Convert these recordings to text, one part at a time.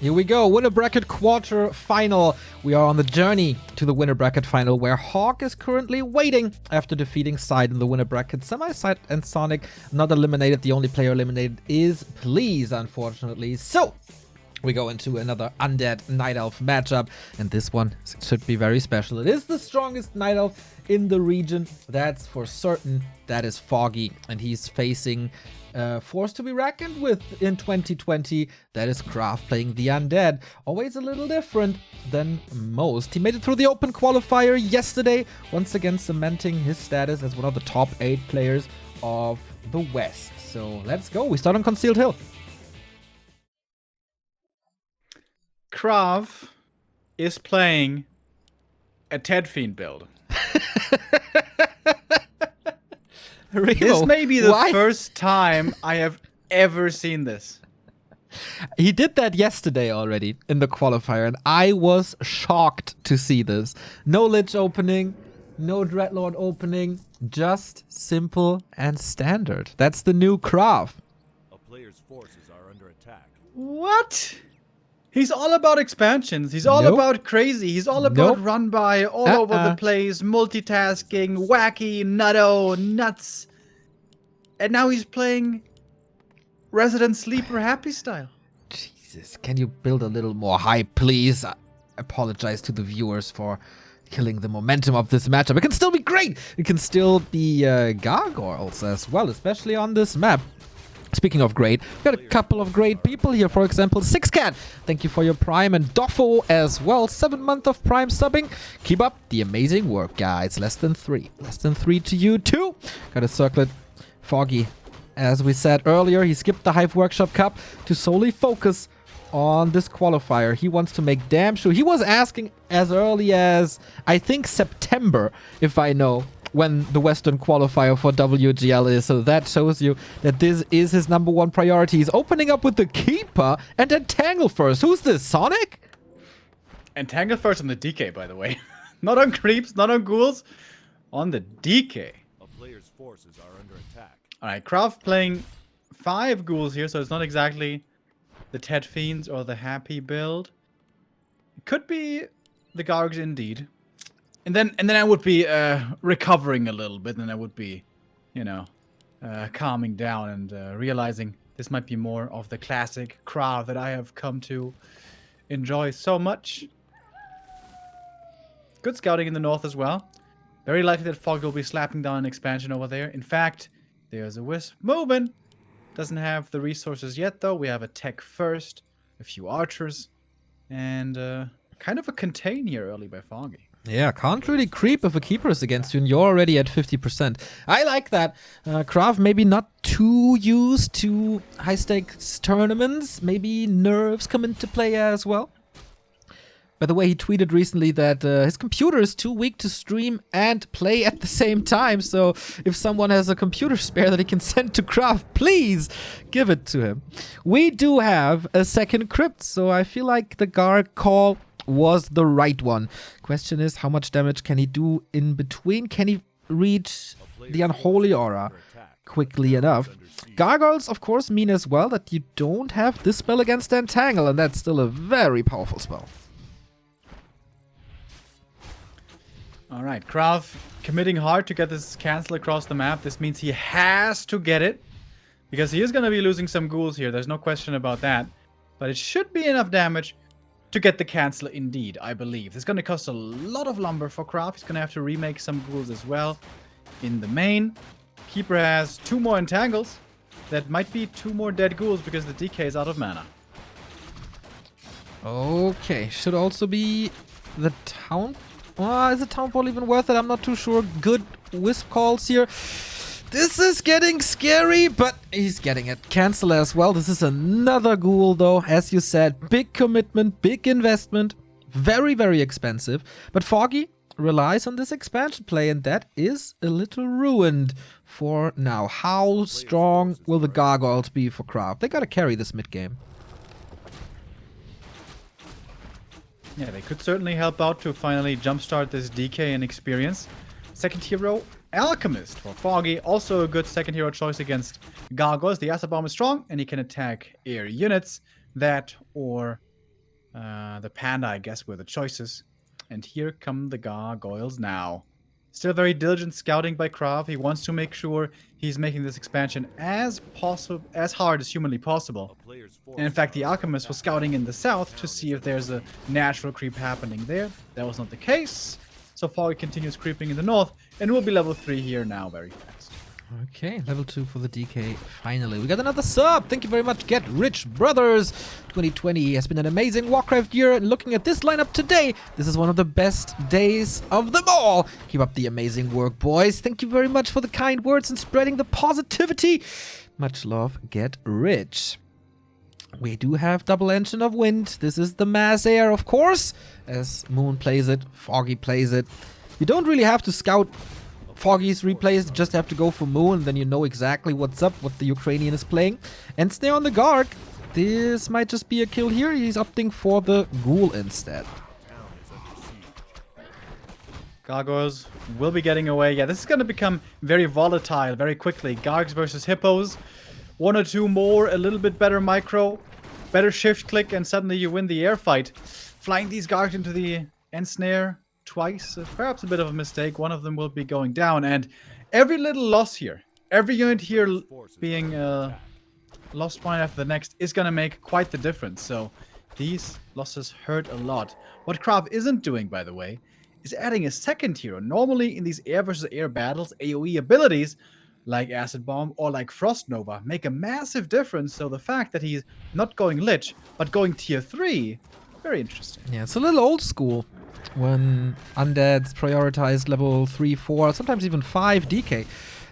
Here we go, winner bracket quarter final. We are on the journey to the winner bracket final where Hawk is currently waiting after defeating Side in the winner bracket. Semi-Side and Sonic not eliminated. The only player eliminated is Please, unfortunately. So we go into another Undead Night Elf matchup, and this one should be very special. It is the strongest Night Elf in the region, that's for certain. That is Foggy, and he's facing force to be reckoned with in 2020. That is KraV playing the Undead. Always a little different than most. He made it through the open qualifier yesterday, once again cementing his status as one of the top 8 players of the West. So let's go. We start on Concealed Hill. KraV is playing a Ted Fiend build. Remo, this may be the first time I have ever seen this. He did that yesterday already in the qualifier, and I was shocked to see this. No Lich opening, no Dreadlord opening, just simple and standard. That's the new KraV. A player's forces are under attack. What? He's all about expansions. He's all about crazy. He's all about run by, all over the place, multitasking, wacky, nuts. And now he's playing Resident Sleeper Happy style. Jesus, can you build a little more hype, please? I apologize to the viewers for killing the momentum of this matchup. It can still be great. It can still be gargoyles as well, especially on this map. Speaking of great, we've got a couple of great people here. For example, 6cat, thank you for your Prime, and Doffo as well. 7 months of Prime subbing. Keep up the amazing work, guys. Less than 3. Less than 3 to you, too. Got a circlet. Foggy, as we said earlier, he skipped the Hive Workshop Cup to solely focus on this qualifier. He wants to make damn sure. He was asking as early as, I think, September, if I know when the Western qualifier for WGL is. So that shows you that this is his #1 priority. He's opening up with the Keeper and Entangle first. Who's this, Sonic? Entangle first on the DK, by the way. Not on creeps, not on ghouls. On the DK. A player's forces are under attack. Alright, KraV playing 5 ghouls here, so it's not exactly the Ted Fiends or the Happy build. It could be the Gargs indeed. And then I would be recovering a little bit, and I would be, you know, calming down and realizing this might be more of the classic KraV that I have come to enjoy so much. Good scouting in the north as well. Very likely that Foggy will be slapping down an expansion over there. In fact, there's a Wisp moving. Doesn't have the resources yet, though. We have a tech first, a few archers, and kind of a contain here early by Foggy. Yeah, can't really creep if a Keeper is against you and you're already at 50%. I like that. KraV maybe not too used to high-stakes tournaments. Maybe nerves come into play as well. By the way, he tweeted recently that his computer is too weak to stream and play at the same time. So if someone has a computer spare that he can send to KraV, please give it to him. We do have a second crypt, so I feel like the guard call was the right one. Question is, how much damage can he do in between? Can he reach the Unholy Aura quickly enough? Gargoyles, of course, mean as well that you don't have this spell against Entangle, and that's still a very powerful spell. Alright, KraV committing hard to get this cancel across the map. This means he has to get it, because he is going to be losing some ghouls here. There's no question about that. But it should be enough damage to get the cancel indeed, I believe. It's going to cost a lot of lumber for KraV. He's going to have to remake some ghouls as well in the main. Keeper has 2 more entangles. That might be 2 more dead ghouls because the DK is out of mana. Okay, should also be the town. Is the town ball even worth it? I'm not too sure. Good wisp calls here. This is getting scary, but he's getting it. Cancel as well. This is another ghoul, though. As you said, big commitment, big investment. Very, very expensive. But Foggy relies on this expansion play, and that is a little ruined for now. How strong will the gargoyles be for KraV? They gotta carry this mid game. Yeah, they could certainly help out to finally jumpstart this DK and experience. Second hero, Alchemist for Foggy. Also a good second hero choice against Gargoyles. The Acid Bomb is strong, and he can attack air units. That or The Panda, I guess, were the choices. And here come the Gargoyles now. Still very diligent scouting by KraV. He wants to make sure he's making this expansion as hard as humanly possible. A player's And in fact, the Alchemist was scouting in the south to see if there's a natural creep happening there. That was not the case. So Foggy continues creeping in the north, and will be level 3 here now very fast. Okay, level 2 for the DK. Finally, we got another sub. Thank you very much, Get Rich Brothers. 2020 has been an amazing Warcraft year, and looking at this lineup today, this is one of the best days of them all. Keep up the amazing work, boys. Thank you very much for the kind words and spreading the positivity. Much love, Get Rich. We do have double engine of wind. This is the mass air, of course, as Moon plays it, Foggy plays it. You don't really have to scout Foggy's replays, just have to go for Moon, then you know exactly what's up, what the Ukrainian is playing. And stay on the guard. This might just be a kill here. He's opting for the Ghoul instead. Gargoyles will be getting away. Yeah, this is going to become very volatile very quickly. Gargs versus Hippos. 1 or 2 more, a little bit better micro, better shift click, and suddenly you win the air fight. Flying these Gargs into the ensnare twice, perhaps a bit of a mistake. One of them will be going down, and every little loss here, every unit here being lost one after the next is going to make quite the difference. So these losses hurt a lot. What KraV isn't doing, by the way, is adding a second hero. Normally in these air versus air battles, AoE abilities like Acid Bomb or like Frost Nova make a massive difference. So the fact that he's not going Lich, but going tier 3, very interesting. Yeah, it's a little old school when undeads prioritized level 3, 4, sometimes even 5 DK.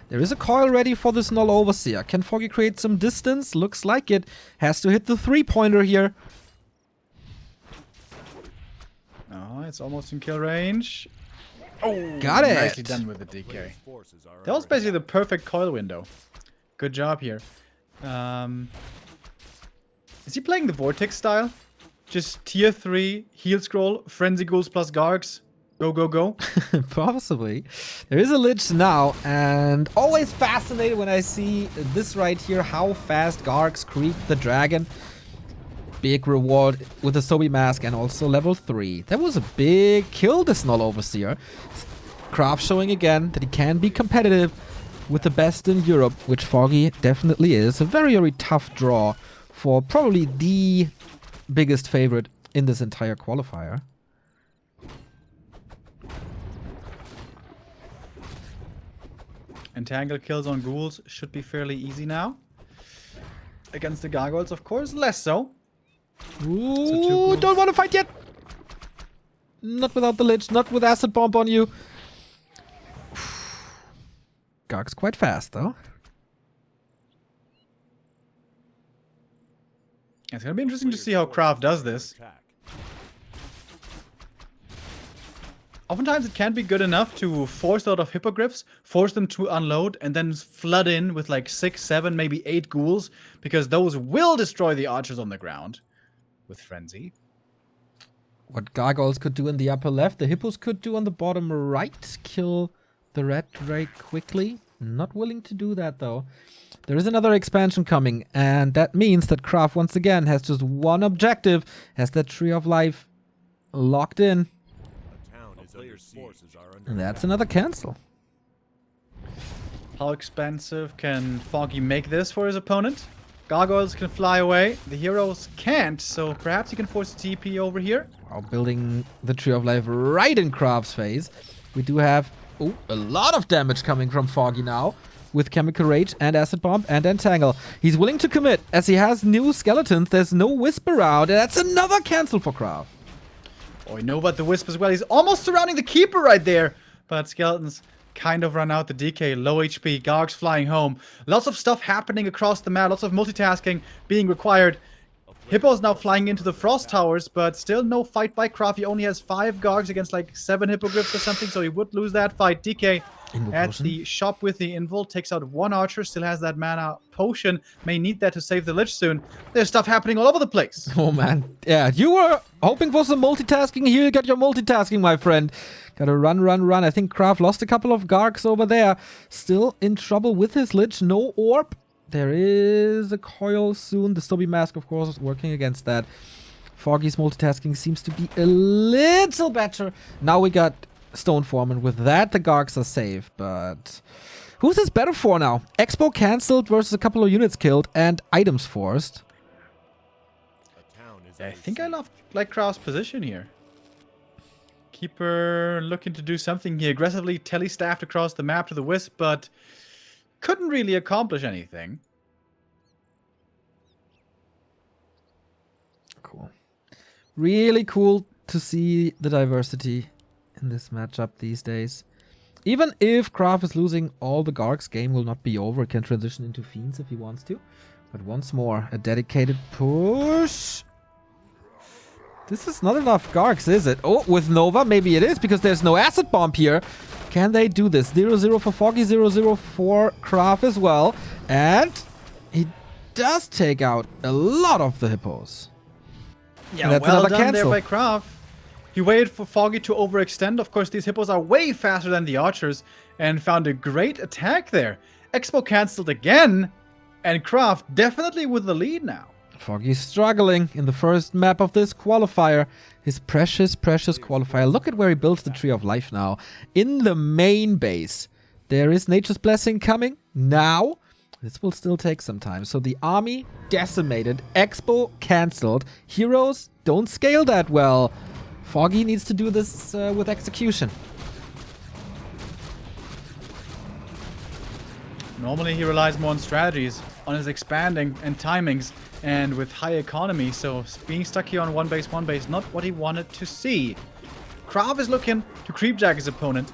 There is a coil ready for this Null Overseer. Can Foggy create some distance? Looks like it. Has to hit the 3-pointer here. Oh, it's almost in kill range. Oh, got it. Nicely done with the DK. That was basically the perfect coil window. Good job here. Is he playing the Vortex style? Just tier 3, heal scroll, frenzy ghouls plus Gargs. Go, go, go. Possibly. There is a Lich now, and always fascinated when I see this right here, how fast Gargs creep the dragon. Big reward with the Sobi Mask and also level 3. That was a big kill, this Null Overseer. KraV showing again that he can be competitive with the best in Europe, which Foggy definitely is. A very, very tough draw for probably the biggest favorite in this entire qualifier. Entangle kills on ghouls should be fairly easy now. Against the gargoyles, of course, less so. Ooh, don't want to fight yet. Not without the Lich, not with Acid Bomb on you. Garg's quite fast, though. It's going to be interesting to see how KraV does this. Oftentimes it can be good enough to force a lot of hippogriffs, force them to unload, and then flood in with like 6, 7, maybe 8 ghouls, because those will destroy the archers on the ground with frenzy. What gargoyles could do in the upper left, the hippos could do on the bottom right. Kill the red drake quickly. Not willing to do that, though. There is another expansion coming, and that means that KraV once again has just one objective, has that Tree of Life locked in. And that's another cancel. How expensive can Foggy make this for his opponent? Gargoyles can fly away. The heroes can't, so perhaps he can force a TP over here. While building the Tree of Life right in KraV's face. We do have a lot of damage coming from Foggy now. With Chemical Rage and Acid Bomb and Entangle. He's willing to commit as he has new skeletons. There's no Wisp around. And that's another cancel for KraV. Oh, we know about the Wisp as well. He's almost surrounding the Keeper right there. But skeletons kind of run out the DK. Low HP. Gargs flying home. Lots of stuff happening across the map. Lots of multitasking being required. Hippo's now flying into the Frost Towers, but still no fight by KraV. He only has 5 Gargs against like 7 Hippogriffs or something, so he would lose that fight. DK at the shop with the Invul, takes out 1 archer, still has that mana potion, may need that to save the Lich soon. There's stuff happening all over the place. Oh man, yeah, you were hoping for some multitasking. Here you got your multitasking, my friend. Gotta run, run, run. I think KraV lost a couple of Gargs over there. Still in trouble with his Lich, no orb. There is a coil soon. The Stubby Mask, of course, is working against that. Foggy's multitasking seems to be a little better. Now we got Stone Form, and with that, the Gargs are safe. But who's this better for now? Expo cancelled versus a couple of units killed and items forced. A town is I under think I siege. like KraV's position here. Keeper looking to do something. He aggressively tele-staffed across the map to the Wisp, but couldn't really accomplish anything. Cool. Really cool to see the diversity in this matchup these days. Even if KraV is losing all the Gargs, game will not be over. It can transition into Fiends if he wants to. But once more, a dedicated push. This is not enough Gargs, is it? Oh, with Nova, maybe it is, because there's no acid bomb here. Can they do this? 0-0 for Foggy, 0-0 for KraV as well. And he does take out a lot of the hippos. Yeah, And that's well another done cancel. there by KraV. He waited for Foggy to overextend. Of course, these hippos are way faster than the archers, and found a great attack there. Expo cancelled again, and KraV definitely with the lead now. Foggy's struggling in the first map of this qualifier. His precious, precious qualifier. Look at where he builds the Tree of Life now. In the main base. There is Nature's Blessing coming now. This will still take some time. So the army decimated. Expo cancelled. Heroes don't scale that well. Foggy needs to do this with execution. Normally he relies more on strategies, on his expanding and timings, and with high economy, so being stuck here on one base, not what he wanted to see. KraV is looking to creepjack his opponent.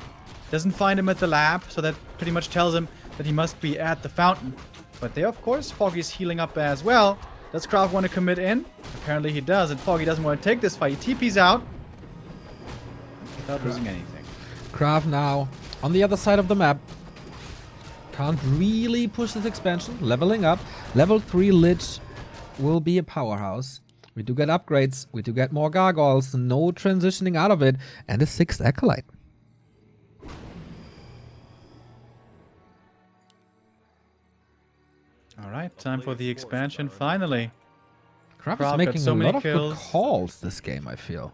Doesn't find him at the lab, so that pretty much tells him that he must be at the fountain. But there, of course, Foggy's healing up as well. Does KraV want to commit in? Apparently he does, and Foggy doesn't want to take this fight. He TP's out without losing anything. KraV now on the other side of the map. Can't really push this expansion. Leveling up. Level 3 Lich will be a powerhouse. We do get upgrades. We do get more gargoyles. No transitioning out of it. And a 6th Acolyte. Alright, time for the expansion finally. KraV KraV is got making so a many lot of good kills. calls this game, I feel.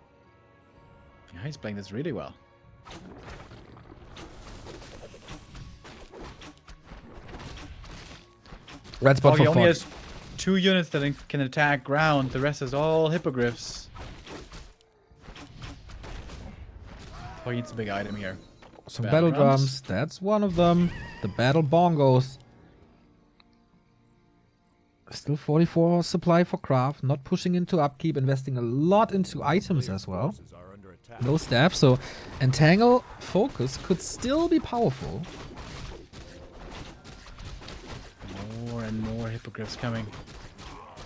Yeah, he's playing this really well. Red spot Foggy for only Foggy. has 2 units that can attack ground. The rest is all hippogriffs. Foggy needs a big item here. Some Battle battle drums. That's one of them. The battle bongos. Still 44 supply for KraV. Not pushing into upkeep. Investing a lot into items as well. Forces are under attack. No staff. So Entangle Focus could still be powerful. More and more hippogriffs coming.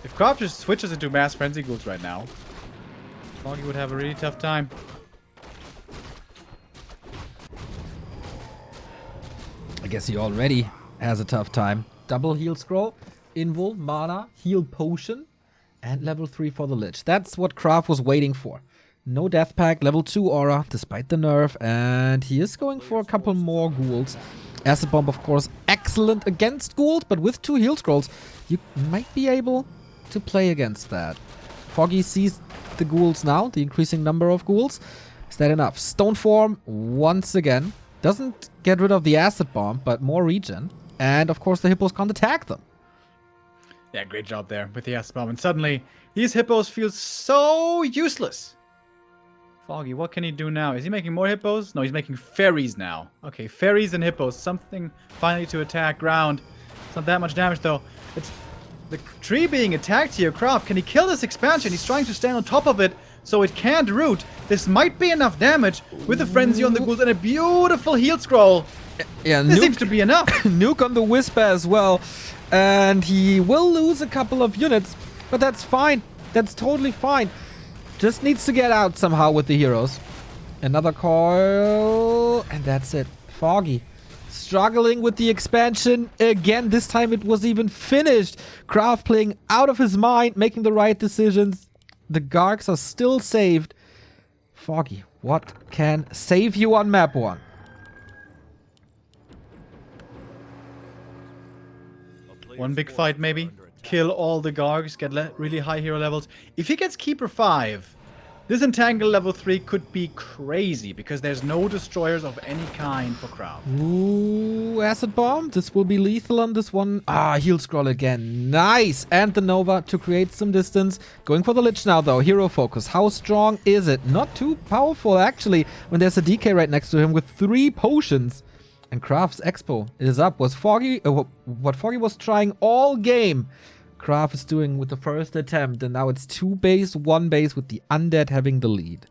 If KraV just switches into mass frenzy ghouls right now, Foggy would have a really tough time. I guess he already has a tough time. Double heal scroll, invul, mana, heal potion, and level 3 for the Lich. That's what KraV was waiting for. No death pack, level 2 aura, despite the nerf, and he is going for a couple more ghouls. Acid bomb, of course, excellent against ghouls, but with 2 heal scrolls, you might be able to play against that. Foggy sees the ghouls now, the increasing number of ghouls. Is that enough? Stone form once again. Doesn't get rid of the acid bomb, but more regen. And of course the hippos can't attack them. Yeah, great job there with the acid bomb. And suddenly, these hippos feel so useless. Foggy, what can he do now? Is he making more hippos? No, he's making fairies now. Okay, fairies and hippos. Something finally to attack ground. It's not that much damage, though. It's the tree being attacked here. KraV, can he kill this expansion? He's trying to stand on top of it so it can't root. This might be enough damage with the frenzy on the ghouls and a beautiful heal scroll. Yeah, This seems to be enough. nuke on the Whisper as well. And he will lose a couple of units, but that's fine. That's totally fine. Just needs to get out somehow with the heroes. Another coil, and that's it. Foggy struggling with the expansion again. This time it was even finished. KraV playing out of his mind, making the right decisions. The Gargs are still saved. Foggy, what can save you on map 1? A player's One big forces fight, are maybe. under attack. kill all the Gargs, get really high hero levels. If he gets Keeper 5, this Entangle level 3 could be crazy because there's no destroyers of any kind for KraV. Ooh, Acid Bomb. This will be lethal on this one. Ah, Heal Scroll again. Nice. And the Nova to create some distance. Going for the Lich now, though. Hero Focus. How strong is it? Not too powerful, actually, when there's a DK right next to him with 3 potions. And KraV's Expo is up. Was Foggy... what Foggy was trying all game, KraV is doing with the first attempt. And now it's 2 base, 1 base with the Undead having the lead.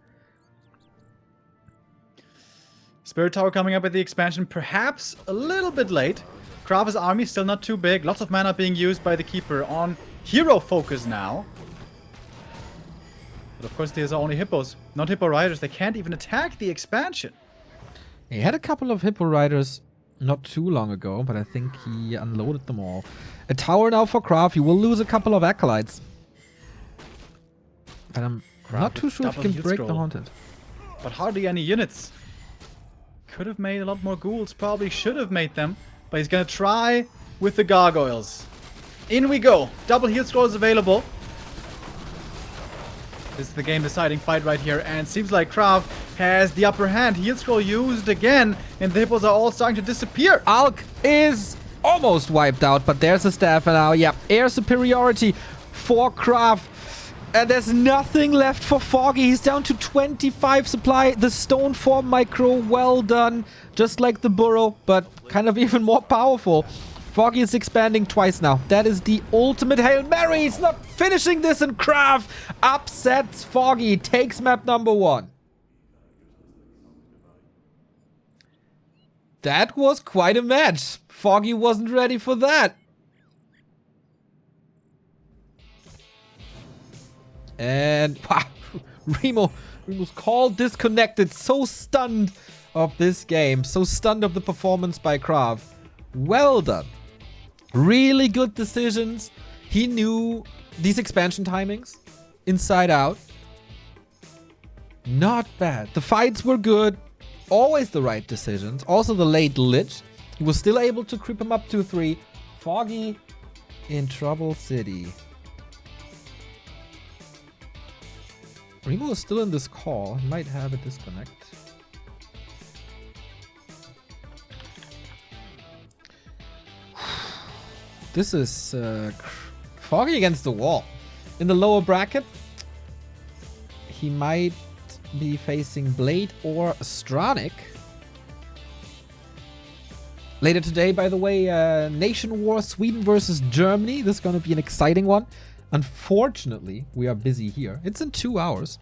Spirit Tower coming up with the expansion, perhaps a little bit late. KraV's army still not too big. Lots of mana being used by the Keeper on hero focus now. But of course, these are only hippos, not hippo riders. They can't even attack the expansion. He had a couple of hippo riders not too long ago, but I think he unloaded them all. A tower now for KraV. He will lose a couple of acolytes. But I'm not too sure if he can break the Haunted. But hardly any units. Could have made a lot more ghouls. Probably should have made them. But he's going to try with the gargoyles. In we go. Double heal scrolls available. This is the game deciding fight right here. And it seems like KraV has the upper hand. Heal scroll used again. And the hippos are all starting to disappear. Alk is almost wiped out. But there's a staff now. Yeah, air superiority for KraV. And there's nothing left for Foggy. He's down to 25 supply. The Stone Form Micro, well done. Just like the Burrow, but kind of even more powerful. Foggy is expanding twice now. That is the ultimate Hail Mary. He's not finishing this, and KraV upsets Foggy. Takes map number 1. That was quite a match. Foggy wasn't ready for that. And wow, Remo's call disconnected. So stunned of this game. So stunned of the performance by KraV. Well done. Really good decisions. He knew these expansion timings inside out. Not bad. The fights were good. Always the right decisions. Also the late Lich. He was still able to creep him up to 3. Foggy in Trouble City. Remo is still in this call. He might have a disconnect. This is Foggy against the wall. In the lower bracket, he might be facing Blade or Stranic. Later today, by the way, Nation War, Sweden versus Germany. This is going to be an exciting one. Unfortunately, we are busy here. It's in 2 hours.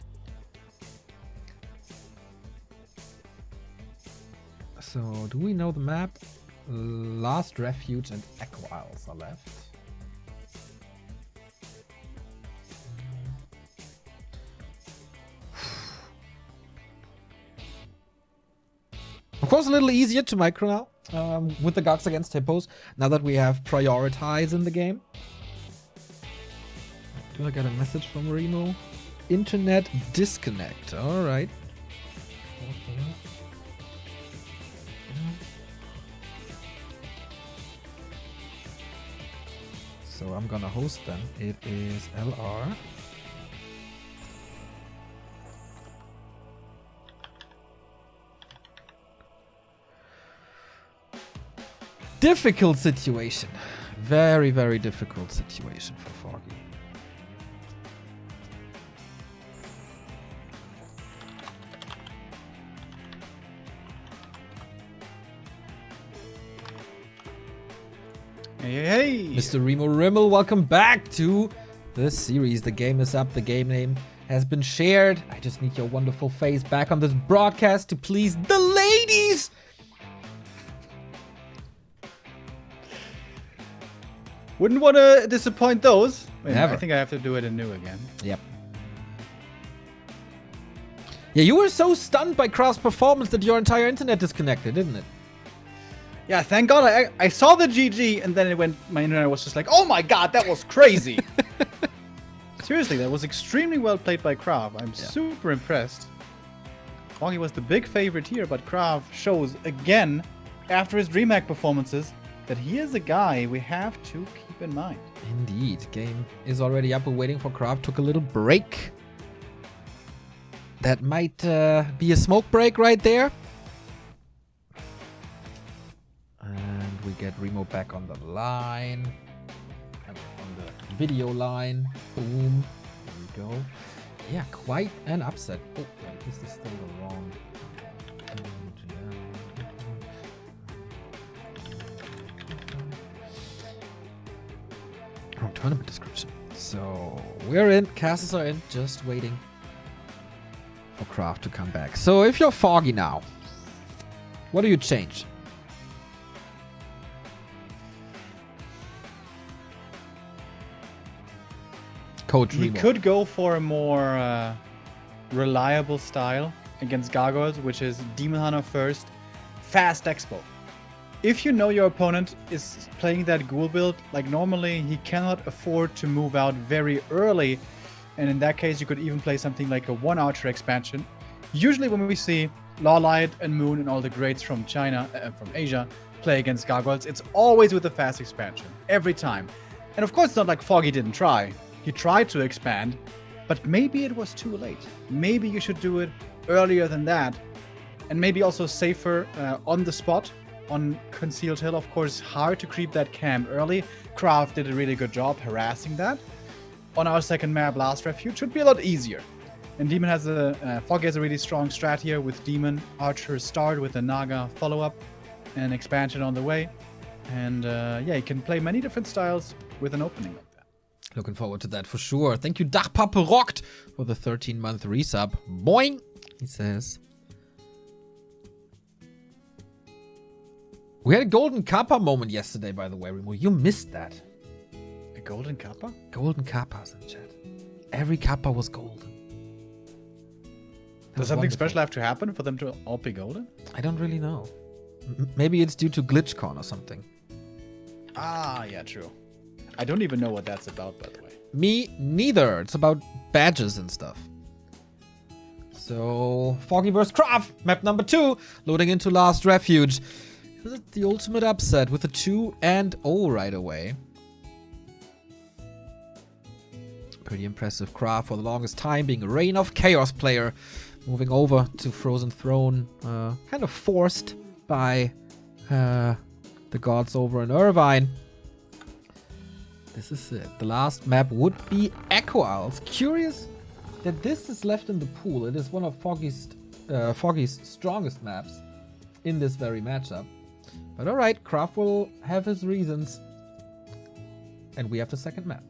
So, do we know the map? Last Refuge and Echo Isles are left. Of course, a little easier to micro now with the Gogs against Hippos, now that we have Prioritize in the game. Do I get a message from Remo? Internet disconnect. Alright. Okay. So I'm gonna host them. It is LR. Difficult situation. Very, very difficult situation for Foggy. Hey. Mr. Remo Rimmel, welcome back to the series. The game is up. The game name has been shared. I just need your wonderful face back on this broadcast to please the ladies. Wouldn't want to disappoint those. Wait, Never. I think I have to do it anew again. Yep. Yeah, you were so stunned by KraV's performance that your entire internet disconnected, didn't it? Yeah, thank God I saw the GG and then it went. My internet was just like, oh my God, that was crazy. Seriously, that was extremely well played by KraV. I'm super impressed. Foggy was the big favorite here, but KraV shows again, after his DreamHack performances, that he is a guy we have to keep in mind. Indeed. Game is already up. We're waiting for KraV. Took a little break. That might be a smoke break right there. And we get Remo back on the line. On the video line. Boom. There we go. Yeah, quite an upset. Oh, wait, this is still the wrong. Wrong tournament description. So we're in. Castles are in. Just waiting for KraV to come back. So if you're Foggy now, what do you change? Coach He Remo. could go for a more reliable style against Gargoyles, which is Demon Hunter first, fast expo. If you know your opponent is playing that ghoul build, like normally he cannot afford to move out very early, and in that case you could even play something like a 1-archer expansion. Usually when we see Lawlight and Moon and all the greats from China, from Asia, play against Gargoyles, it's always with a fast expansion, every time. And of course it's not like Foggy didn't try. He tried to expand, but maybe it was too late. Maybe you should do it earlier than that, and maybe also safer on the spot. On Concealed Hill, of course, hard to creep that camp early. KraV did a really good job harassing that. On our second map, Last Refuge, should be a lot easier. And Demon has Foggy has a really strong strat here with Demon Archer start with a Naga follow-up and expansion on the way. And yeah, you can play many different styles with an opening like that. Looking forward to that for sure. Thank you, Dachpappe Rockt, for the 13-month resub. Boing, he says. We had a golden kappa moment yesterday, by the way, Remo. You missed that. A golden kappa? Golden kappas in chat. Every kappa was golden. Does something special have to happen for them to all be golden? I don't really know. Maybe it's due to GlitchCon or something. Ah, yeah, true. I don't even know what that's about, by the way. Me neither. It's about badges and stuff. So, Foggy vs. KraV, map number 2, loading into Last Refuge. This is the ultimate upset with a 2-0 right away. Pretty impressive. KraV for the longest time being a Reign of Chaos player. Moving over to Frozen Throne. Kind of forced by the gods over in Irvine. This is it. The last map would be Echo Isles. Curious that this is left in the pool. It is one of Foggy's strongest maps in this very matchup. But alright, KraV will have his reasons. And we have the second map.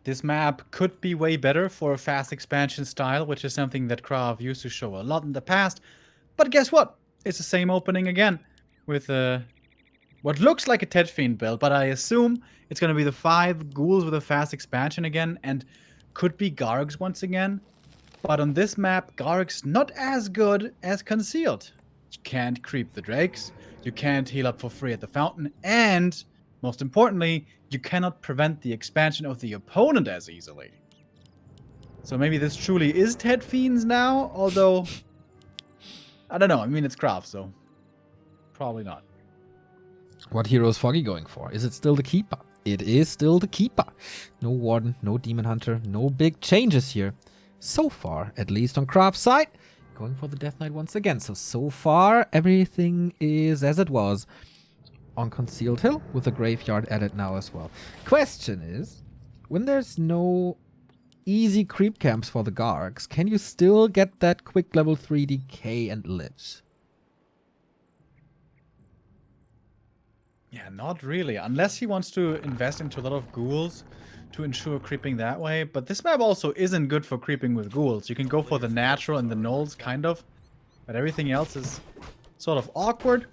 This map could be way better for a fast expansion style, which is something that KraV used to show a lot in the past. But guess what? It's the same opening again. With what looks like a Ted Fiend build, but I assume it's going to be the 5 ghouls with a fast expansion again, and could be Gargs once again. But on this map, Garg's not as good as Concealed. You can't creep the Drakes, you can't heal up for free at the fountain, and, most importantly, you cannot prevent the expansion of the opponent as easily. So maybe this truly is Ted Fiends now, although, I don't know, I mean it's KraV, so probably not. What hero is Foggy going for? Is it still the Keeper? It is still the Keeper. No Warden, no Demon Hunter, no big changes here. So far, at least on KraV's side, going for the Death Knight once again. So far, everything is as it was on Concealed Hill, with the Graveyard added now as well. Question is, when there's no easy creep camps for the Gargs, can you still get that quick level 3 decay and Lich? Yeah, not really. Unless he wants to invest into a lot of ghouls to ensure creeping that way. But this map also isn't good for creeping with ghouls. You can go for the natural and the nulls, kind of. But everything else is sort of awkward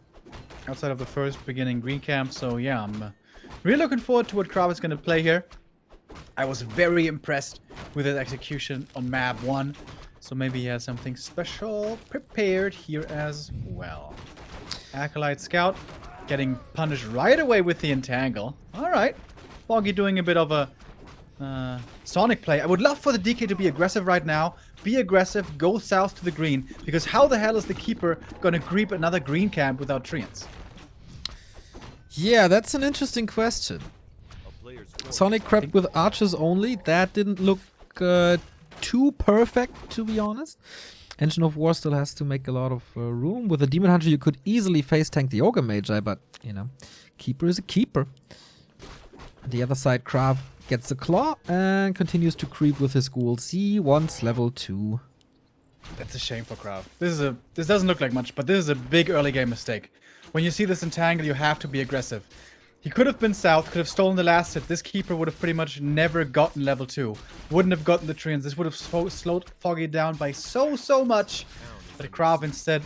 outside of the first beginning green camp. So yeah, I'm really looking forward to what KraV is going to play here. I was very impressed with his execution on map 1. So maybe he has something special prepared here as well. Acolyte Scout getting punished right away with the Entangle. Alright. Foggy doing a bit of a Sonic play. I would love for the DK to be aggressive right now. Be aggressive, go south to the green, because how the hell is the keeper gonna creep another green camp without treants? Yeah, that's an interesting question. A player's force Sonic crept with archers only. That didn't look too perfect, to be honest. Engine of War still has to make a lot of room. With a Demon Hunter, you could easily face tank the Ogre Magi, but, you know, keeper is a keeper. On the other side, KraV gets a claw and continues to creep with his ghouls. He wants level 2. That's a shame for KraV. This doesn't look like much, but this is a big early game mistake. When you see this entangle, you have to be aggressive. He could have been south, could have stolen the last hit. This keeper would have pretty much never gotten level 2. Wouldn't have gotten the treants. This would have slowed Foggy down by so much. But KraV instead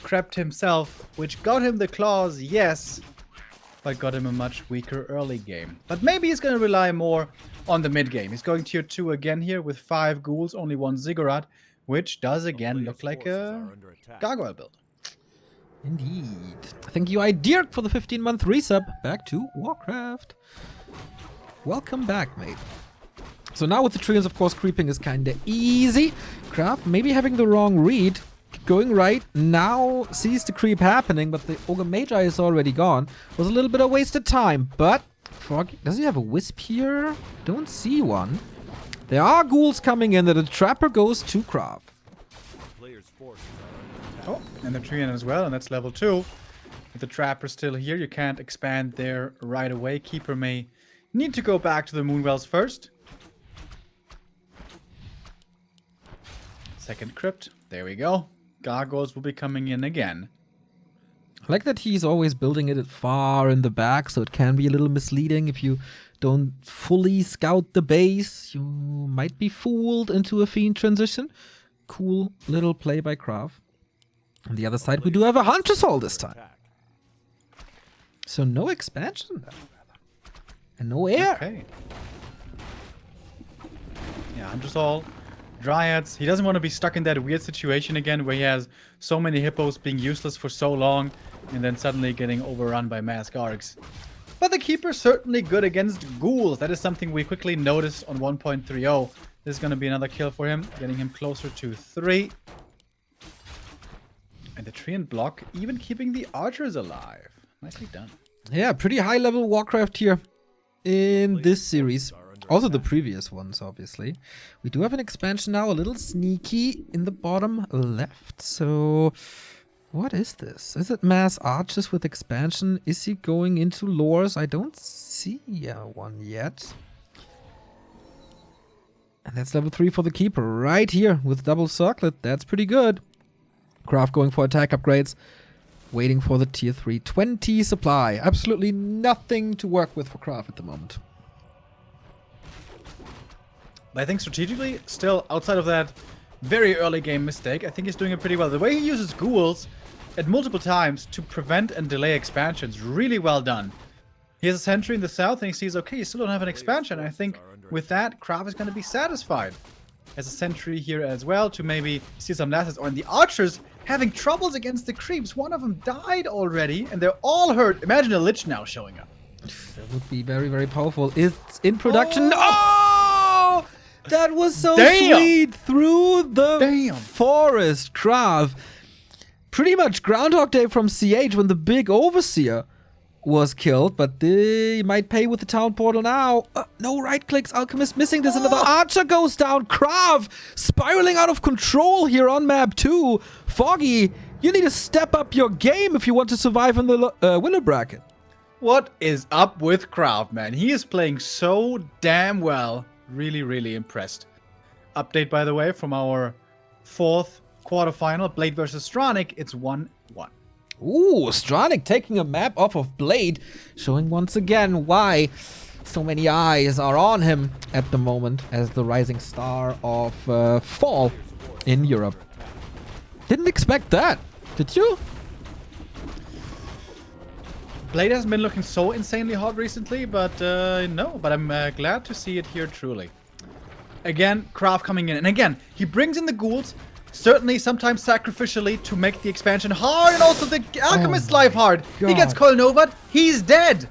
crept himself, which got him the claws, yes, but got him a much weaker early game. But maybe he's going to rely more on the mid game. He's going tier 2 again here with 5 ghouls, only 1 ziggurat, which does again look like a gargoyle build. Indeed. Thank you, Dirk, for the 15-month resub. Back to Warcraft. Welcome back, mate. So now with the treants, of course, creeping is kinda easy. KraV maybe having the wrong read. Going right, now sees the creep happening, but the Ogre Magi is already gone. Was a little bit of wasted time, but Foggy, does he have a wisp here? Don't see one. There are ghouls coming in, and the trapper goes to KraV. player's forces are under attack. Oh, and the treant as well, and that's level 2. With the trapper still here, you can't expand there right away. Keeper may need to go back to the Moonwells first. Second crypt. There we go. Gargoyles will be coming in again. I like that he's always building it far in the back, so it can be a little misleading if you don't fully scout the base. You might be fooled into a Fiend transition. Cool little play by KraV. On the other side, we do have a Hunter's Hall this time. So no expansion, and no air. Okay. Yeah, Hunter's Hall. Dryads. He doesn't want to be stuck in that weird situation again where he has so many hippos being useless for so long and then suddenly getting overrun by mass Gargs. But the Keeper's certainly good against ghouls. That is something we quickly noticed on 1.30. This is going to be another kill for him, getting him closer to 3. And the treant block even keeping the archers alive. Nicely done. Yeah, pretty high level Warcraft here in this series. Also the previous ones, obviously. We do have an expansion now, a little sneaky in the bottom left. So, what is this? Is it mass archers with expansion? Is he going into lores? I don't see one yet. And that's level 3 for the Keeper right here with double circlet. That's pretty good. KraV going for attack upgrades. Waiting for the tier 3 20 supply. Absolutely nothing to work with for KraV at the moment. But I think strategically, still outside of that very early game mistake, I think he's doing it pretty well. The way he uses ghouls at multiple times to prevent and delay expansions, really well done. He has a sentry in the south and he sees, okay, you still don't have an expansion. I think with that, KraV is going to be satisfied. Has a sentry here as well to maybe see some last hits. And the archers having troubles against the creeps. One of them died already and they're all hurt. Imagine a Lich now showing up. That would be very, very powerful. It's in production. Oh! That was so sweet through the forest, KraV. Pretty much Groundhog Day from CH when the big Overseer was killed, but they might pay with the town portal now. No right clicks, Alchemist missing. There's another archer goes down. KraV spiraling out of control here on map 2. Foggy, you need to step up your game if you want to survive in the winner bracket. What is up with KraV, man? He is playing so damn well. Really, really impressed. Update, by the way, from our 4th quarterfinal, Blade versus Stronic. It's 1-1. Ooh, Stronic taking a map off of Blade, showing once again why so many eyes are on him at the moment as the rising star of Fall in Europe. Didn't expect that, did you? Blade hasn't been looking so insanely hot recently, but no. But I'm glad to see it here, truly. Again, KraV coming in. And again, he brings in the ghouls, certainly sometimes sacrificially to make the expansion hard, and also the Alchemist's life hard. God. He gets Colnovad, he's dead.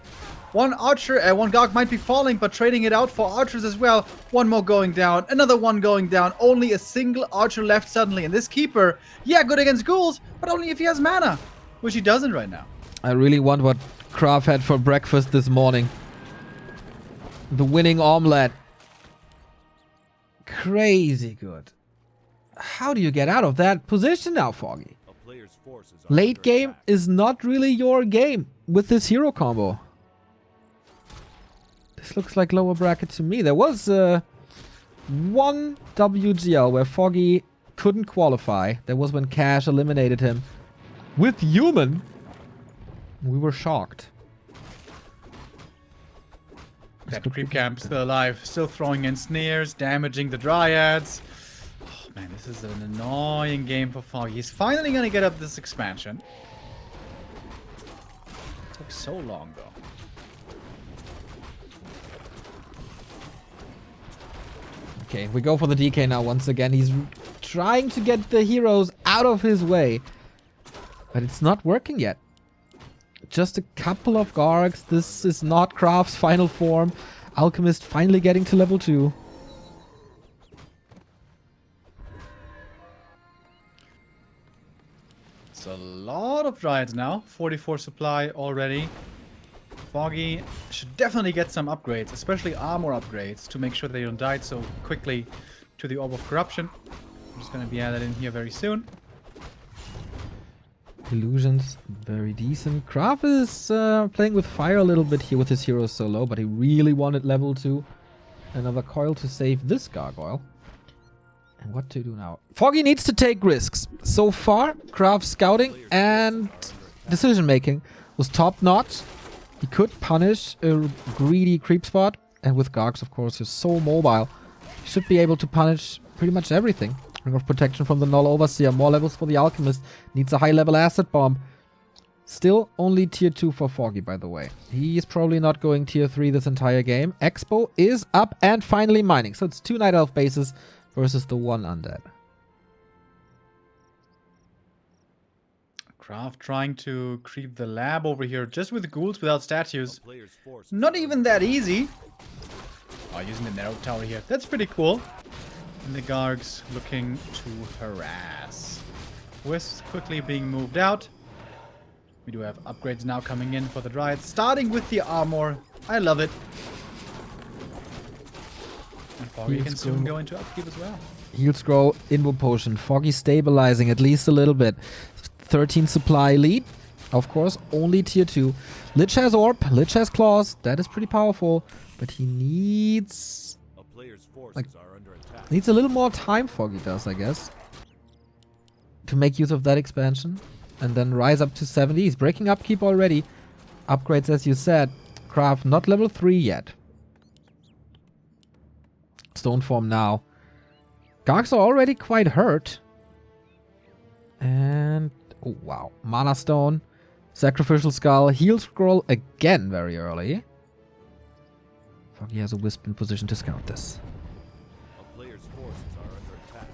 One archer and one Gog might be falling, but trading it out for archers as well. One more going down, another one going down. Only a single archer left suddenly. And this keeper, yeah, good against ghouls, but only if he has mana, which he doesn't right now. I really want what KraV had for breakfast this morning. The winning omelette. Crazy good. How do you get out of that position now, Foggy? A player's forces are Late under game attack. is not really your game with this hero combo. This looks like lower bracket to me. There was one WGL where Foggy couldn't qualify. That was when Cash eliminated him with human. We were shocked. That creep camp still alive, still throwing in snares, damaging the dryads. Oh man, this is an annoying game for Foggy. He's finally gonna get up this expansion. It took so long though. Okay, we go for the DK now once again. He's trying to get the heroes out of his way. But it's not working yet. Just a couple of Gargs. This is not KraV's final form. Alchemist finally getting to level 2. It's a lot of dryads now. 44 supply already. Foggy should definitely get some upgrades, especially armor upgrades, to make sure they don't die so quickly to the Orb of Corruption. I'm just going to be added in here very soon. Illusions, very decent. KraV is playing with fire a little bit here with his heroes so low, but he really wanted level 2. Another coil to save this gargoyle. And what to do now? Foggy needs to take risks. So far, KraV's scouting and decision making was top notch. He could punish a greedy creep spot, and with Gargs, of course, he's so mobile. He should be able to punish pretty much everything. Ring of Protection from the Null Overseer, more levels for the Alchemist, needs a high level Acid Bomb. Still only tier 2 for Foggy, by the way. He is probably not going tier 3 this entire game. Expo is up and finally mining, so it's 2 Night Elf bases versus the 1 Undead. KraV trying to creep the lab over here just with ghouls without statues. A player's forces Not are even that easy. Oh, using the narrow tower here. That's pretty cool. And the Gargs looking to harass. Wisp quickly being moved out. We do have upgrades now coming in for the Dryads. Starting with the armor. I love it. And Foggy can soon go into upkeep as well. Heal Scroll, Invo Potion. Foggy stabilizing at least a little bit. 13 supply lead. Of course, only tier 2. Lich has Orb, Lich has Claws. That is pretty powerful. But he needs... A player's forces are under attack. Needs a little more time, Foggy does, I guess. To make use of that expansion. And then rise up to 70. He's breaking upkeep already. Upgrades, as you said. KraV not level 3 yet. Stone form now. Gargs are already quite hurt. And... oh, wow. Mana Stone. Sacrificial Skull. Heal Scroll again very early. Foggy has a Wisp in position to scout this. A player's forces are under attack.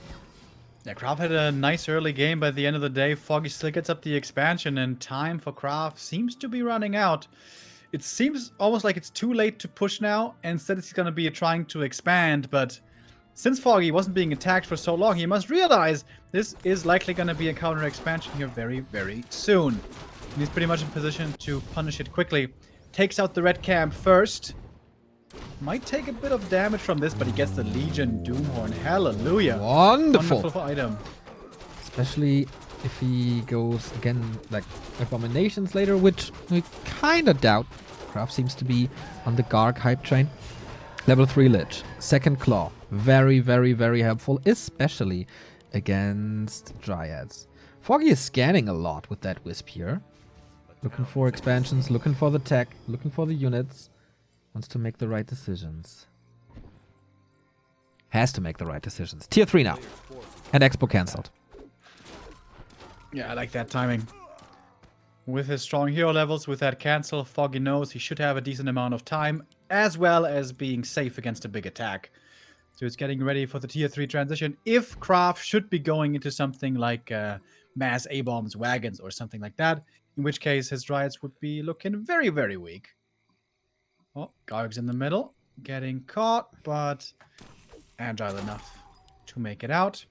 Yeah, KraV had a nice early game. By the end of the day, Foggy still gets up the expansion, and time for KraV seems to be running out. It seems almost like it's too late to push now. Instead, he's going to be trying to expand, but since Foggy wasn't being attacked for so long, he must realize this is likely going to be a counter expansion here very, very soon. And he's pretty much in position to punish it quickly. Takes out the red camp first. Might take a bit of damage from this, but he gets the Legion Doomhorn. Hallelujah. Wonderful. Wonderful item. Especially if he goes again like Abominations later, which we kind of doubt. KraV seems to be on the Garg hype train. Level 3 Lich. Second Claw. Very, very, very helpful, especially against Dryads. Foggy is scanning a lot with that Wisp here. Looking for expansions, looking for the tech, looking for the units. Wants to make the right decisions. Has to make the right decisions. Tier 3 now. And Expo cancelled. Yeah, I like that timing. With his strong hero levels, with that cancel, Foggy knows he should have a decent amount of time, as well as being safe against a big attack. So he's getting ready for the tier 3 transition. If KraV should be going into something like mass A-bombs, wagons, or something like that, in which case his Dryads would be looking very, very weak. Oh, Garg's in the middle. Getting caught, but agile enough to make it out.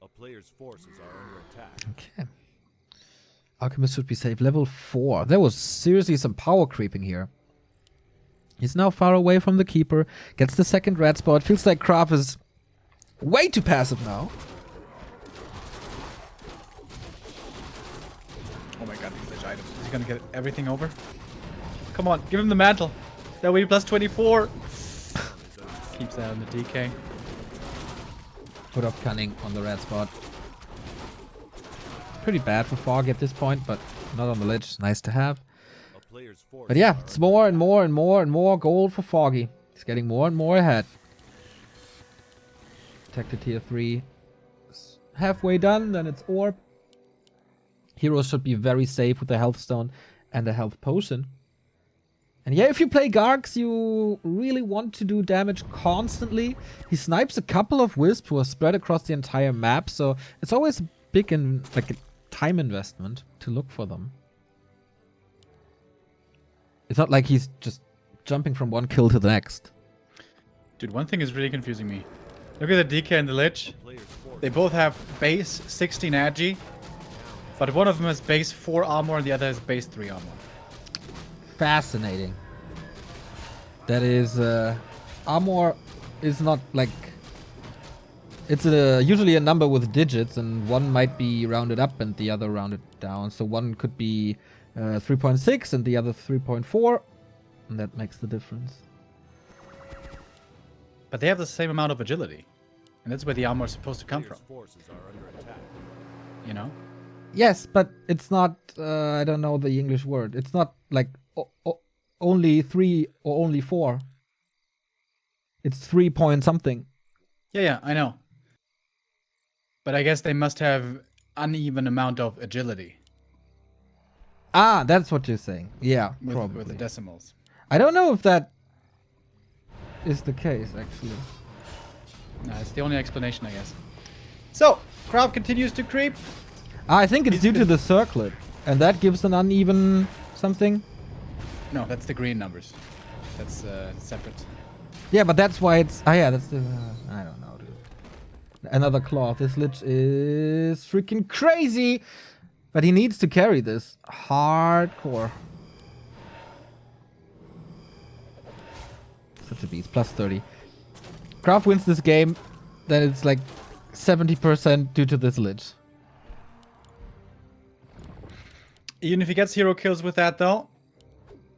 A player's forces are under attack. Okay. Alchemist should be safe. Level 4. There was seriously some power creeping here. He's now far away from the keeper. Gets the second red spot. Feels like KraV is way too passive now. Oh my god, these items. Is he gonna get everything over? Come on, give him the mantle. That way plus 24. Keeps that on the DK. Put off cunning on the red spot. Pretty bad for Foggy at this point, but not on the ledge. Nice to have. A player's forces But yeah, are it's more and more and more and more gold for Foggy. He's getting more and more ahead. Protected tier 3. Halfway done, then it's orb. Heroes should be very safe with the health stone and the health potion. And yeah, if you play Gargs, you really want to do damage constantly. He snipes a couple of wisps who are spread across the entire map, so it's always big and like a time investment to look for them. It's not like he's just jumping from one kill to the next. Dude, one thing is really confusing me. Look at the DK and the Lich. a player's forces. They both have base 16 agi, but one of them has base 4 armor and the other has base 3 armor. Fascinating. That is, armor is not like... It's usually a number with digits, and one might be rounded up and the other rounded down. So one could be 3.6 and the other 3.4, and that makes the difference. But they have the same amount of agility, and that's where the armor is supposed to come from. Player's forces are under attack. You know? Yes, but it's not, I don't know the English word. It's not like only 3 or only 4. It's 3 point something. Yeah, I know. But I guess they must have uneven amount of agility Ah, that's what you're saying. Yeah, with probably. the decimals. I don't know if that is the case, actually. No, it's the only explanation, I guess. So, KraV continues to creep. I think it's due to the circlet, and that gives an uneven something. No, that's the green numbers. That's separate. Yeah, but that's why it's... Ah, yeah, that's the... I don't know, dude. Another claw. This Lich is freaking crazy! But he needs to carry this. Hardcore. Such a beast. Plus 30. KraV wins this game, then it's like 70% due to this Lich. Even if he gets hero kills with that, though,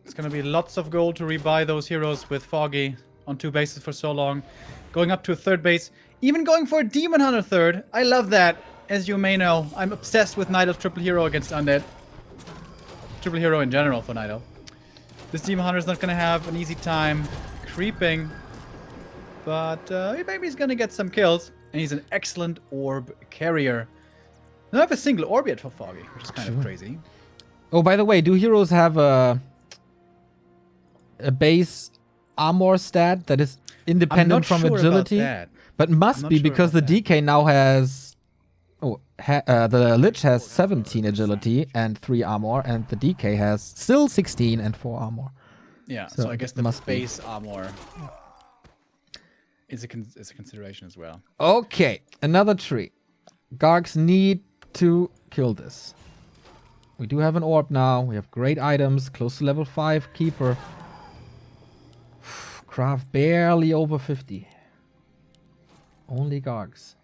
it's going to be lots of gold to rebuy those heroes with Foggy on 2 bases for so long. Going up to a 3rd base. Even going for a Demon Hunter 3rd. I love that. As you may know, I'm obsessed with Night Elf triple hero against Undead. Triple hero in general for Night Elf. This Demon Hunter is not going to have an easy time creeping. But maybe he's going to get some kills. And he's an excellent orb carrier. I don't have a single orb yet for Foggy, which is kind of crazy. Oh, by the way, do heroes have a base armor stat that is independent from agility? But must be because the DK now has... Oh, the Lich has 17 agility and 3 armor, and the DK has still 16 and 4 armor. Yeah, so I guess the must be. base armor is a consideration as well. Okay, another tree. Gargs need to kill this. We do have an orb now. We have great items. Close to level 5 keeper. KraV barely over 50. Only Gargs.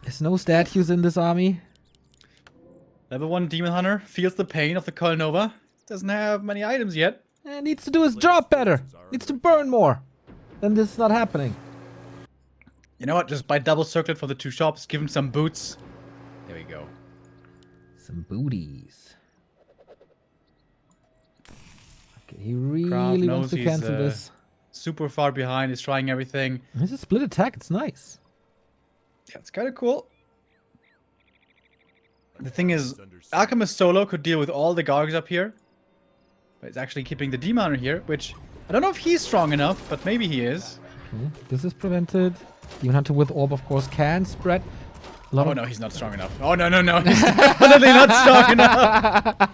There's no statues in this army. Level 1 Demon Hunter feels the pain of the Kol Nova. Doesn't have many items yet. Needs to do his job better. Needs to burn more. Then this is not happening. You know what? Just buy double circlet for the 2 shops. Give him some boots. There we go. Some booties. Okay, he KraV really knows wants to he's, cancel this. Super far behind. He's trying everything. This is a split attack. It's nice. Yeah, it's kind of cool. The thing is, Alchemist solo could deal with all the Gargs up here. But it's actually keeping the Demon Hunter here, which I don't know if he's strong enough, but maybe he is. Okay, this is prevented. Demon Hunter with orb, of course, can spread. Oh no, he's not strong enough. Oh no, he's definitely not strong enough.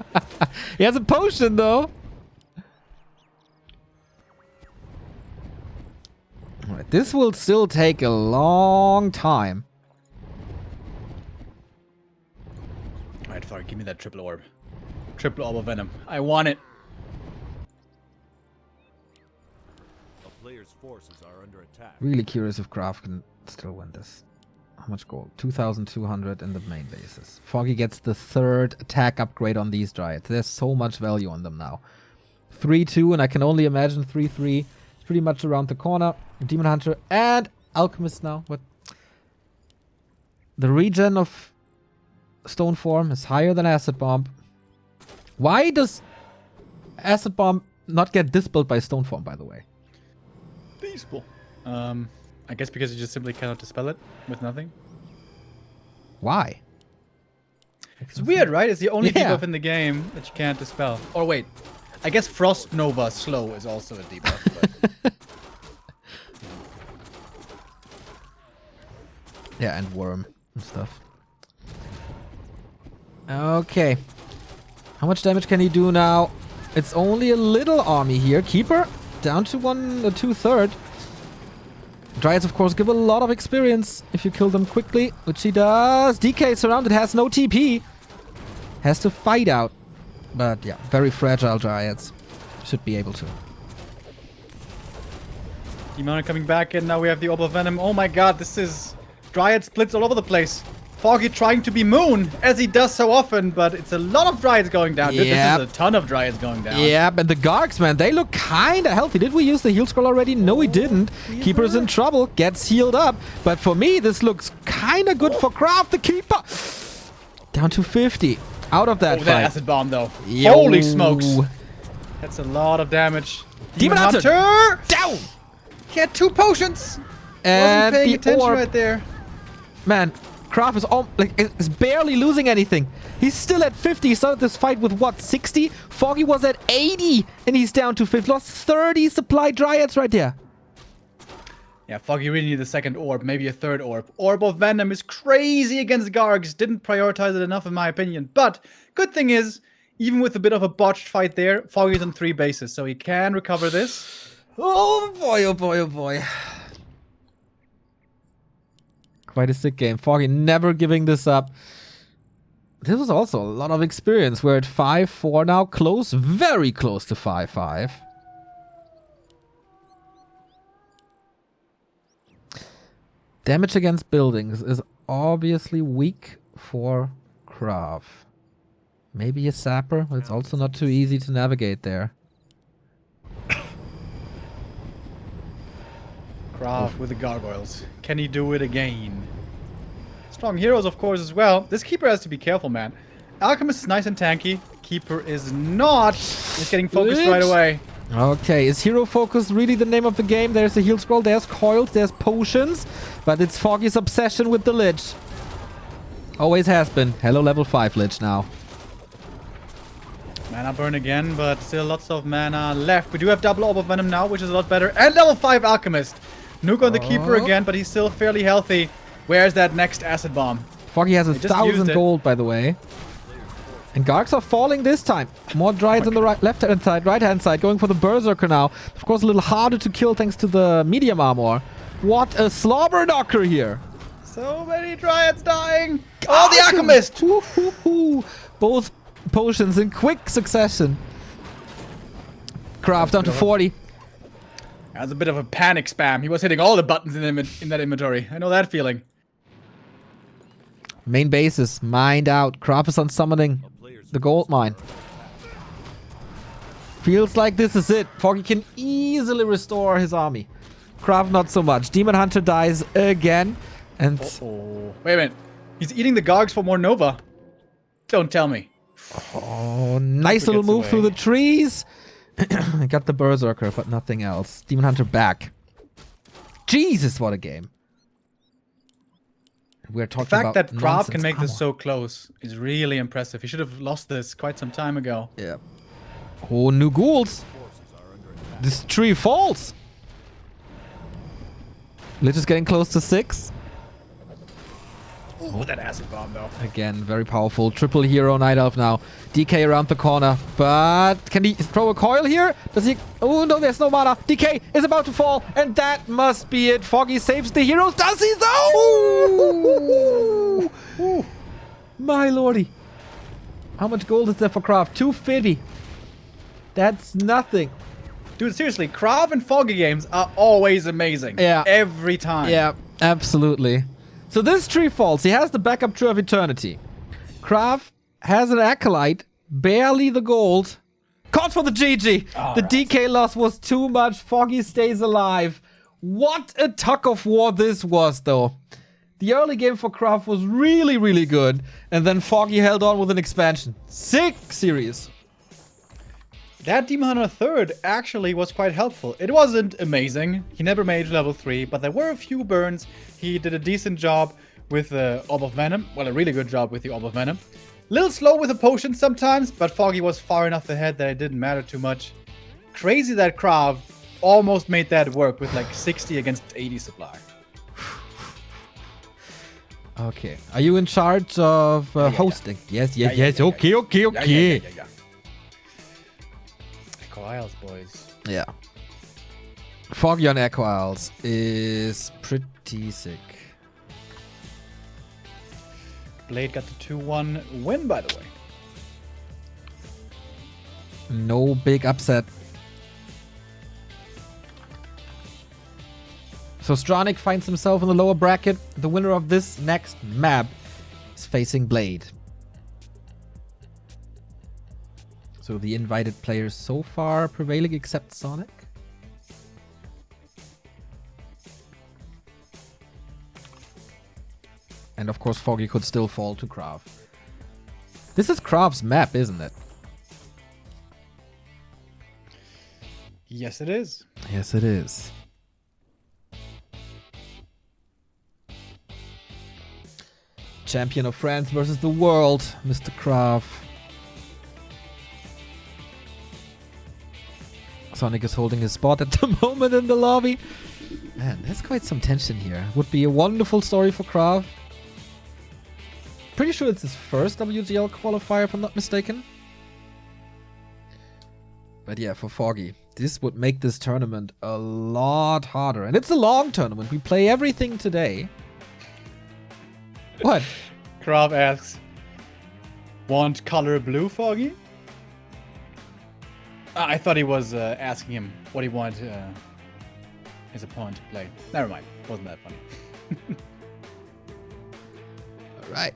He has a potion, though. Alright, this will still take a long time. Alright, Foggy, give me that triple orb. Triple orb of venom. I want it. A player's forces are under attack. Really curious if KraV can still win this. How much gold? 2,200 in the main bases. Foggy gets the 3rd attack upgrade on these Dryads. There's so much value on them now. 3-2, and I can only imagine 3-3. Pretty much around the corner. Demon Hunter and Alchemist now. What? The regen of Stone Form is higher than Acid Bomb. Why does Acid Bomb not get dispelled by Stone Form, by the way? Peaceful. I guess because you just simply cannot dispel it with nothing. Why? It's weird, right? It's the only Yeah. debuff in the game that you can't dispel. Or wait, I guess Frost Nova Slow is also a debuff. But Yeah, and Worm and stuff. Okay. How much damage can he do now? It's only a little army here. Keeper down to 2/3. Dryads, of course, give a lot of experience if you kill them quickly, which he does. DK surrounded, has no TP. Has to fight out. But yeah, very fragile Dryads. Should be able to. Demon coming back, and now we have the Orb of Venom. Oh my god, this is Dryad splits all over the place. Foggy trying to be Moon, as he does so often, but it's a lot of Dryads going down. Yep. This is a ton of Dryads going down. Yeah, and the Gargs, man, they look kinda healthy. Did we use the heal scroll already? No, we didn't. Keeper's in trouble, gets healed up. But for me, this looks kinda good for KraV, the Keeper. Down to 50. Out of that Oh, fight. that acid bomb, though. Yo. Holy smokes. That's a lot of damage. Demon Hunter! Down! He had 2 potions! And Wasn't paying the attention orb. right there. Man, KraV is barely losing anything. He's still at 50. He started this fight with what, 60? Foggy was at 80, and he's down to 50. Lost 30 supply Dryads right there. Yeah, Foggy really needs a second orb, maybe a third orb. Orb of Venom is crazy against Gargs. Didn't prioritize it enough in my opinion. But good thing is, even with a bit of a botched fight there, Foggy's on 3 bases, so he can recover this. Oh boy, oh boy, oh boy. Quite a sick game. Foggy never giving this up. This was also a lot of experience. We're at 5-4 now. Close, very close to 5-5. Damage against buildings is obviously weak for KraV. Maybe a sapper, but it's also not too easy to navigate there. KraV with the gargoyles. Can he do it again? Strong heroes, of course, as well. This Keeper has to be careful, man. Alchemist is nice and tanky. Keeper is not. He's getting focused right away. Okay, is hero focus really the name of the game? There's a heal scroll, there's coils, there's potions, but it's Foggy's obsession with the Lich. Always has been. Hello, level 5 Lich now. Mana burn again, but still lots of mana left. We do have double Orb of Venom now, which is a lot better. And level 5 Alchemist. Nuke on the Keeper again, but he's still fairly healthy. Where's that next Acid Bomb? Foggy has They just 1,000 used it. gold, by the way. And Gargs are falling this time. More Dryads on the left-hand side, right-hand side, going for the Berserker now. Of course, a little harder to kill thanks to the medium armor. What a slobber knocker here. So many Dryads dying. Oh, the Alchemist! Both potions in quick succession. KraV down to 40. That was a bit of a panic spam. He was hitting all the buttons in that inventory. I know that feeling. Main bases, mined out. KraV is on summoning the gold mine. Feels like this is it. Foggy can easily restore his army. KraV not so much. Demon Hunter dies again. And Oh, wait a minute. He's eating the Gargs for more Nova. Don't tell me. oh, nice little gets move away. through the trees. Got the Berserker, but nothing else. Demon Hunter back. Jesus, what a game. We're talking The fact about that KraV nonsense can make this armor. so close is really impressive. He should have lost this quite some time ago. Yeah. Oh, new ghouls. This tree falls. Lich is getting close to 6. Ooh, that acid bomb though. Again, very powerful. Triple hero Night Elf now. DK around the corner. But can he throw a coil here? Does he? Oh, no, there's no mana. DK is about to fall. And that must be it. Foggy saves the heroes. Does he though? Ooh. My lordy. How much gold is there for KraV? 250. That's nothing. Dude, seriously, KraV and Foggy games are always amazing. Yeah. Every time. Yeah, absolutely. So this tree falls. He has the backup Tree of Eternity. KraV has an Acolyte. Barely the gold. Caught for the GG. The DK loss was too much. Foggy stays alive. What a tug of war this was, though. The early game for KraV was really, really good. And then Foggy held on with an expansion. Sick series. That Demon Hunter 3rd actually was quite helpful. It wasn't amazing. He never made level 3, but there were a few burns. He did a decent job with the Orb of Venom. Well, a really good job with the Orb of Venom. Little slow with the potions sometimes, but Foggy was far enough ahead that it didn't matter too much. Crazy that KraV almost made that work with like 60 against 80 supply. Okay. Are you in charge of hosting? Yes. Okay. Yeah. Echo Isles, boys. Yeah. Foggy on Echo Isles is pretty sick. Blade got the 2-1 win, by the way. No big upset. So Stronic finds himself in the lower bracket. The winner of this next map is facing Blade. So the invited players so far prevailing except Sonic. And of course Foggy could still fall to KraV. This is KraV's map, isn't it? Yes, it is. Yes, it is. Champion of France versus the world, Mr. KraV. Sonic is holding his spot at the moment in the lobby. Man, there's quite some tension here. Would be a wonderful story for KraV. Pretty sure it's his first WGL qualifier, if I'm not mistaken. But yeah, for Foggy, this would make this tournament a lot harder. And it's a long tournament. We play everything today. What? KraV asks, want color blue, Foggy? I thought he was asking him what he wanted his opponent to play. Never mind. Wasn't that funny. Alright.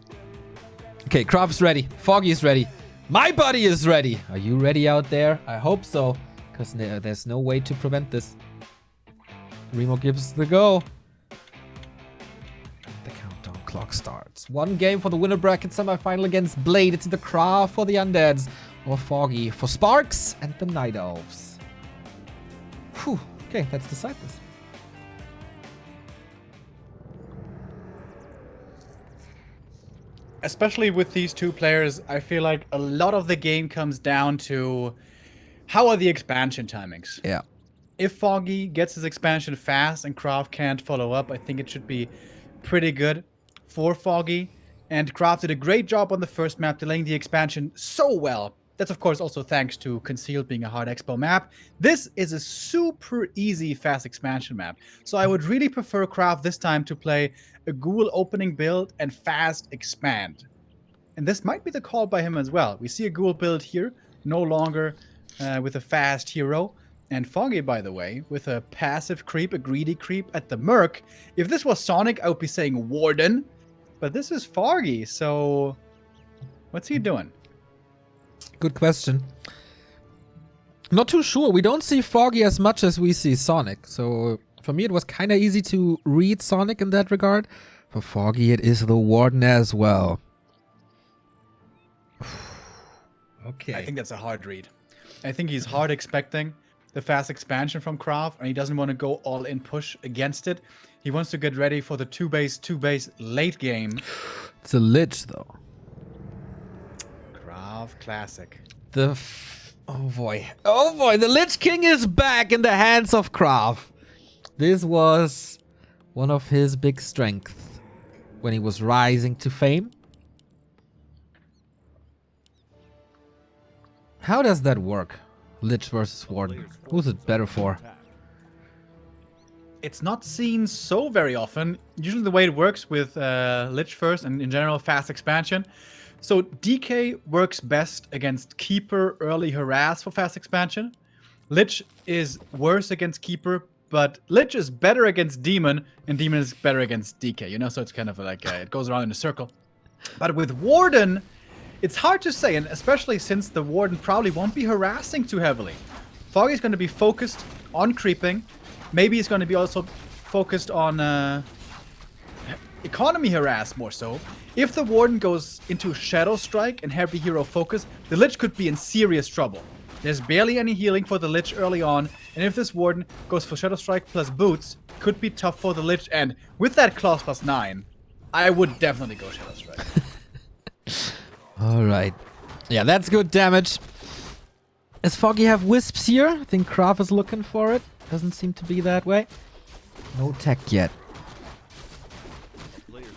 Okay, KraV's ready. Foggy's ready. My buddy is ready. Are you ready out there? I hope so. Because there's no way to prevent this. Remo gives the go. The countdown clock starts. One game for the winner bracket semifinal against Blade. It's either KraV for the Undeads or Foggy for Sparks and the Night Elves. Whew. Okay, let's decide this. Especially with these two players, I feel like a lot of the game comes down to how are the expansion timings. Yeah. If Foggy gets his expansion fast and KraV can't follow up, I think it should be pretty good for Foggy. And KraV did a great job on the first map, delaying the expansion so well. That's of course also thanks to Concealed being a hard expo map. This is a super easy fast expansion map. So I would really prefer KraV this time to play a ghoul opening build and fast expand. And this might be the call by him as well. We see a ghoul build here, no longer with a fast hero. And Foggy, by the way, with a passive creep, a greedy creep at the Merc. If this was Sonic, I would be saying Warden. But this is Foggy, so what's he doing? Good question. Not too sure. We don't see Foggy as much as we see Sonic. So for me, it was kind of easy to read Sonic in that regard. For Foggy, it is the Warden as well. Okay. I think that's a hard read. I think he's hard expecting the fast expansion from KraV, and he doesn't want to go all in push against it. He wants to get ready for the 2-base late game. It's a Lich, though. KraV classic. Oh boy. Oh boy, the Lich King is back in the hands of KraV. This was one of his big strengths. when he was rising to fame. How does that work? Lich versus Warden. Who's it better for? It's not seen so very often. Usually the way it works with Lich first and in general fast expansion. So DK works best against Keeper, early harass for fast expansion. Lich is worse against Keeper, but Lich is better against Demon, and Demon is better against DK, you know? So it's kind of like it goes around in a circle. But with Warden, it's hard to say, and especially since the Warden probably won't be harassing too heavily. Foggy's going to be focused on creeping. Maybe he's going to be also focused on economy harass more so. If the Warden goes into Shadow Strike and Heavy Hero Focus, the Lich could be in serious trouble. There's barely any healing for the Lich early on, and if this Warden goes for Shadow Strike plus Boots, could be tough for the Lich, and with that Claws plus 9, I would definitely go Shadow Strike. Alright. Yeah, that's good damage. Does Foggy have Wisps here? I think KraV is looking for it. Doesn't seem to be that way. No tech yet.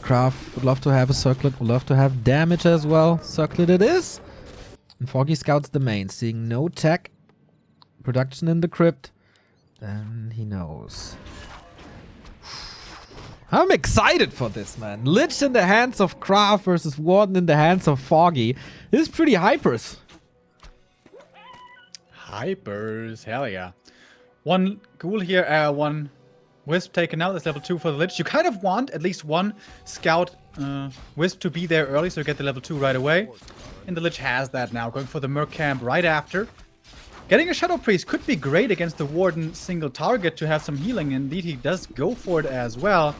KraV would love to have a circlet, would love to have damage as well. Circlet it is. And Foggy scouts the main, seeing no tech. Production in the crypt. Then he knows. I'm excited for this, man. Lich in the hands of KraV versus Warden in the hands of Foggy. This is pretty hypers. Hypers, hell yeah. One ghoul here, one wisp taken out. That's level 2 for the Lich. You kind of want at least one scout wisp to be there early so you get the level 2 right away. And the Lich has that now, going for the Merc camp right after. Getting a Shadow Priest could be great against the Warden single target to have some healing. Indeed, he does go for it as well.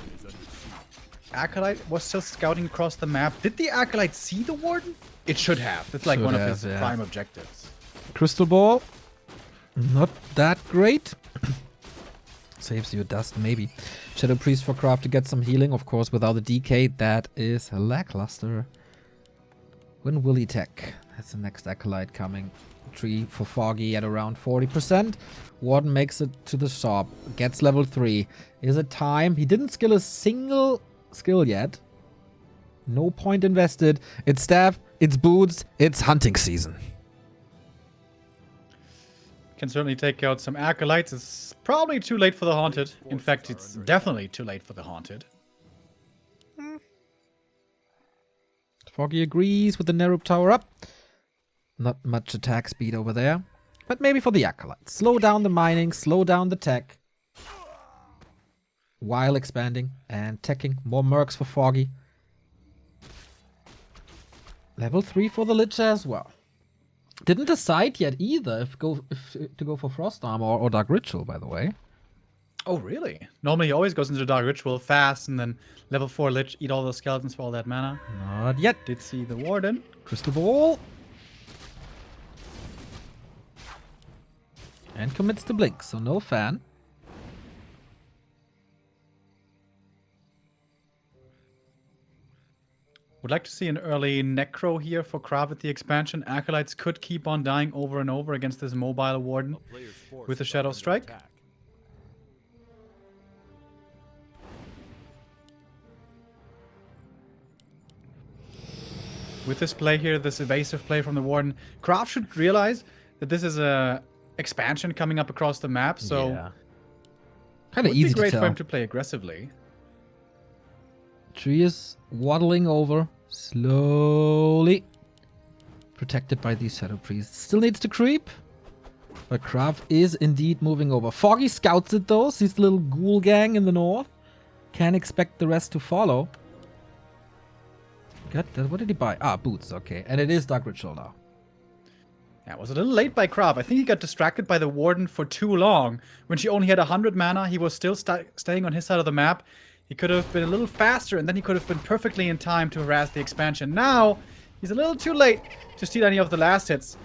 Acolyte was still scouting across the map. Did the Acolyte see the Warden? It should have. It's like one of his prime objectives. Crystal Ball. Not that great. Saves you dust, maybe. Shadow Priest for KraV to get some healing. Of course, without the DK, that is lackluster. When will he tech? That's the next Acolyte coming. Tree for Foggy at around 40%. Warden makes it to the shop. Gets level 3. Is it time? He didn't skill a single skill yet. No point invested. It's staff, it's boots, it's hunting season. Can certainly take out some Acolytes. It's probably too late for the Haunted. In fact, it's definitely too late for the Haunted. Foggy agrees with the Nerub tower up. Not much attack speed over there. But maybe for the Acolytes. Slow down the mining, slow down the tech. While expanding and teching. More mercs for Foggy. Level 3 for the Lich as well. Didn't decide yet either if to go for Frost Armor or Dark Ritual, by the way. Oh, really? Normally he always goes into Dark Ritual fast and then level 4 Lich, eat all those skeletons for all that mana. Not yet. Did see the Warden. Crystal Ball. And commits to Blink, so no fan. Would like to see an early Necro here for KraV at the expansion. Acolytes could keep on dying over and over against this mobile Warden with a Shadow Strike. With this play here, this evasive play from the Warden, KraV should realize that this is a expansion coming up across the map, so yeah. Kind of would easy be great to tell. for him to play aggressively. Tree is waddling over slowly. Protected by these Shadow Priests. Still needs to creep. But KraV is indeed moving over. Foggy scouts it though. Sees the little ghoul gang in the north. Can't expect the rest to follow. Got that. What did he buy? Ah, boots. Okay. And it is Dark Ritual now. Yeah, it was a little late by KraV. I think he got distracted by the Warden for too long. When she only had 100 mana, he was still staying on his side of the map. He could have been a little faster, and then he could have been perfectly in time to harass the expansion. Now, he's a little too late to steal any of the last hits.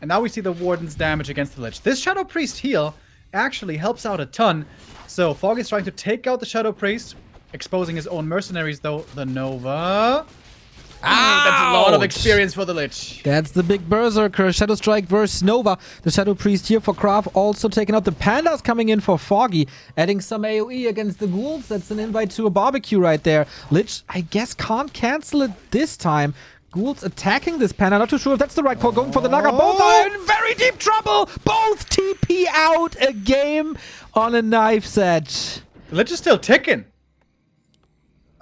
And now we see the Warden's damage against the Lich. This Shadow Priest heal actually helps out a ton. So Foggy is trying to take out the Shadow Priest, exposing his own mercenaries, though. The Nova. That's a lot of Ouch. experience for the Lich. That's the big Berserker. Shadow Strike versus Nova. The Shadow Priest here for KraV, also taking out the Pandas, coming in for Foggy, adding some AoE against the Ghouls. That's an invite to a barbecue right there. Lich, I guess, can't cancel it this time. Ghouls attacking this Panda. Not too sure if that's the right call. Going for the Naga. Both are in very deep trouble. Both TP out. A game on a knife's edge. The Lich is still ticking.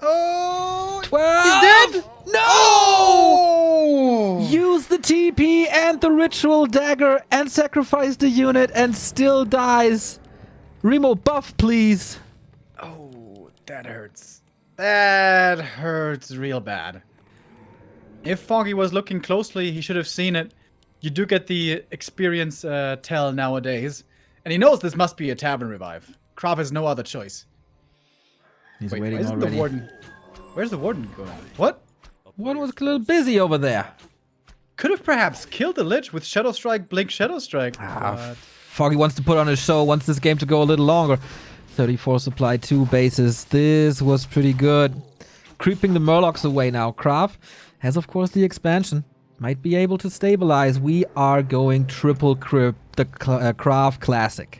Oh, 12. he's dead. No! Oh! Use the TP and the Ritual Dagger and sacrifice the unit and still dies. Remo, buff, please. Oh, that hurts. That hurts real bad. If Foggy was looking closely, he should have seen it. You do get the experience tell nowadays. And he knows this must be a tavern revive. KraV has no other choice. He's Wait, waiting where's already. the warden? Where's the warden going? What? One was a little busy over there. Could have perhaps killed the Lich with Shadow Strike, Blink Shadow Strike. but- Foggy wants to put on a show, wants this game to go a little longer. 34 supply, 2 bases. This was pretty good. Creeping the Murlocs away now. KraV has, of course, the expansion. Might be able to stabilize. We are going triple crypt, the KraV Classic.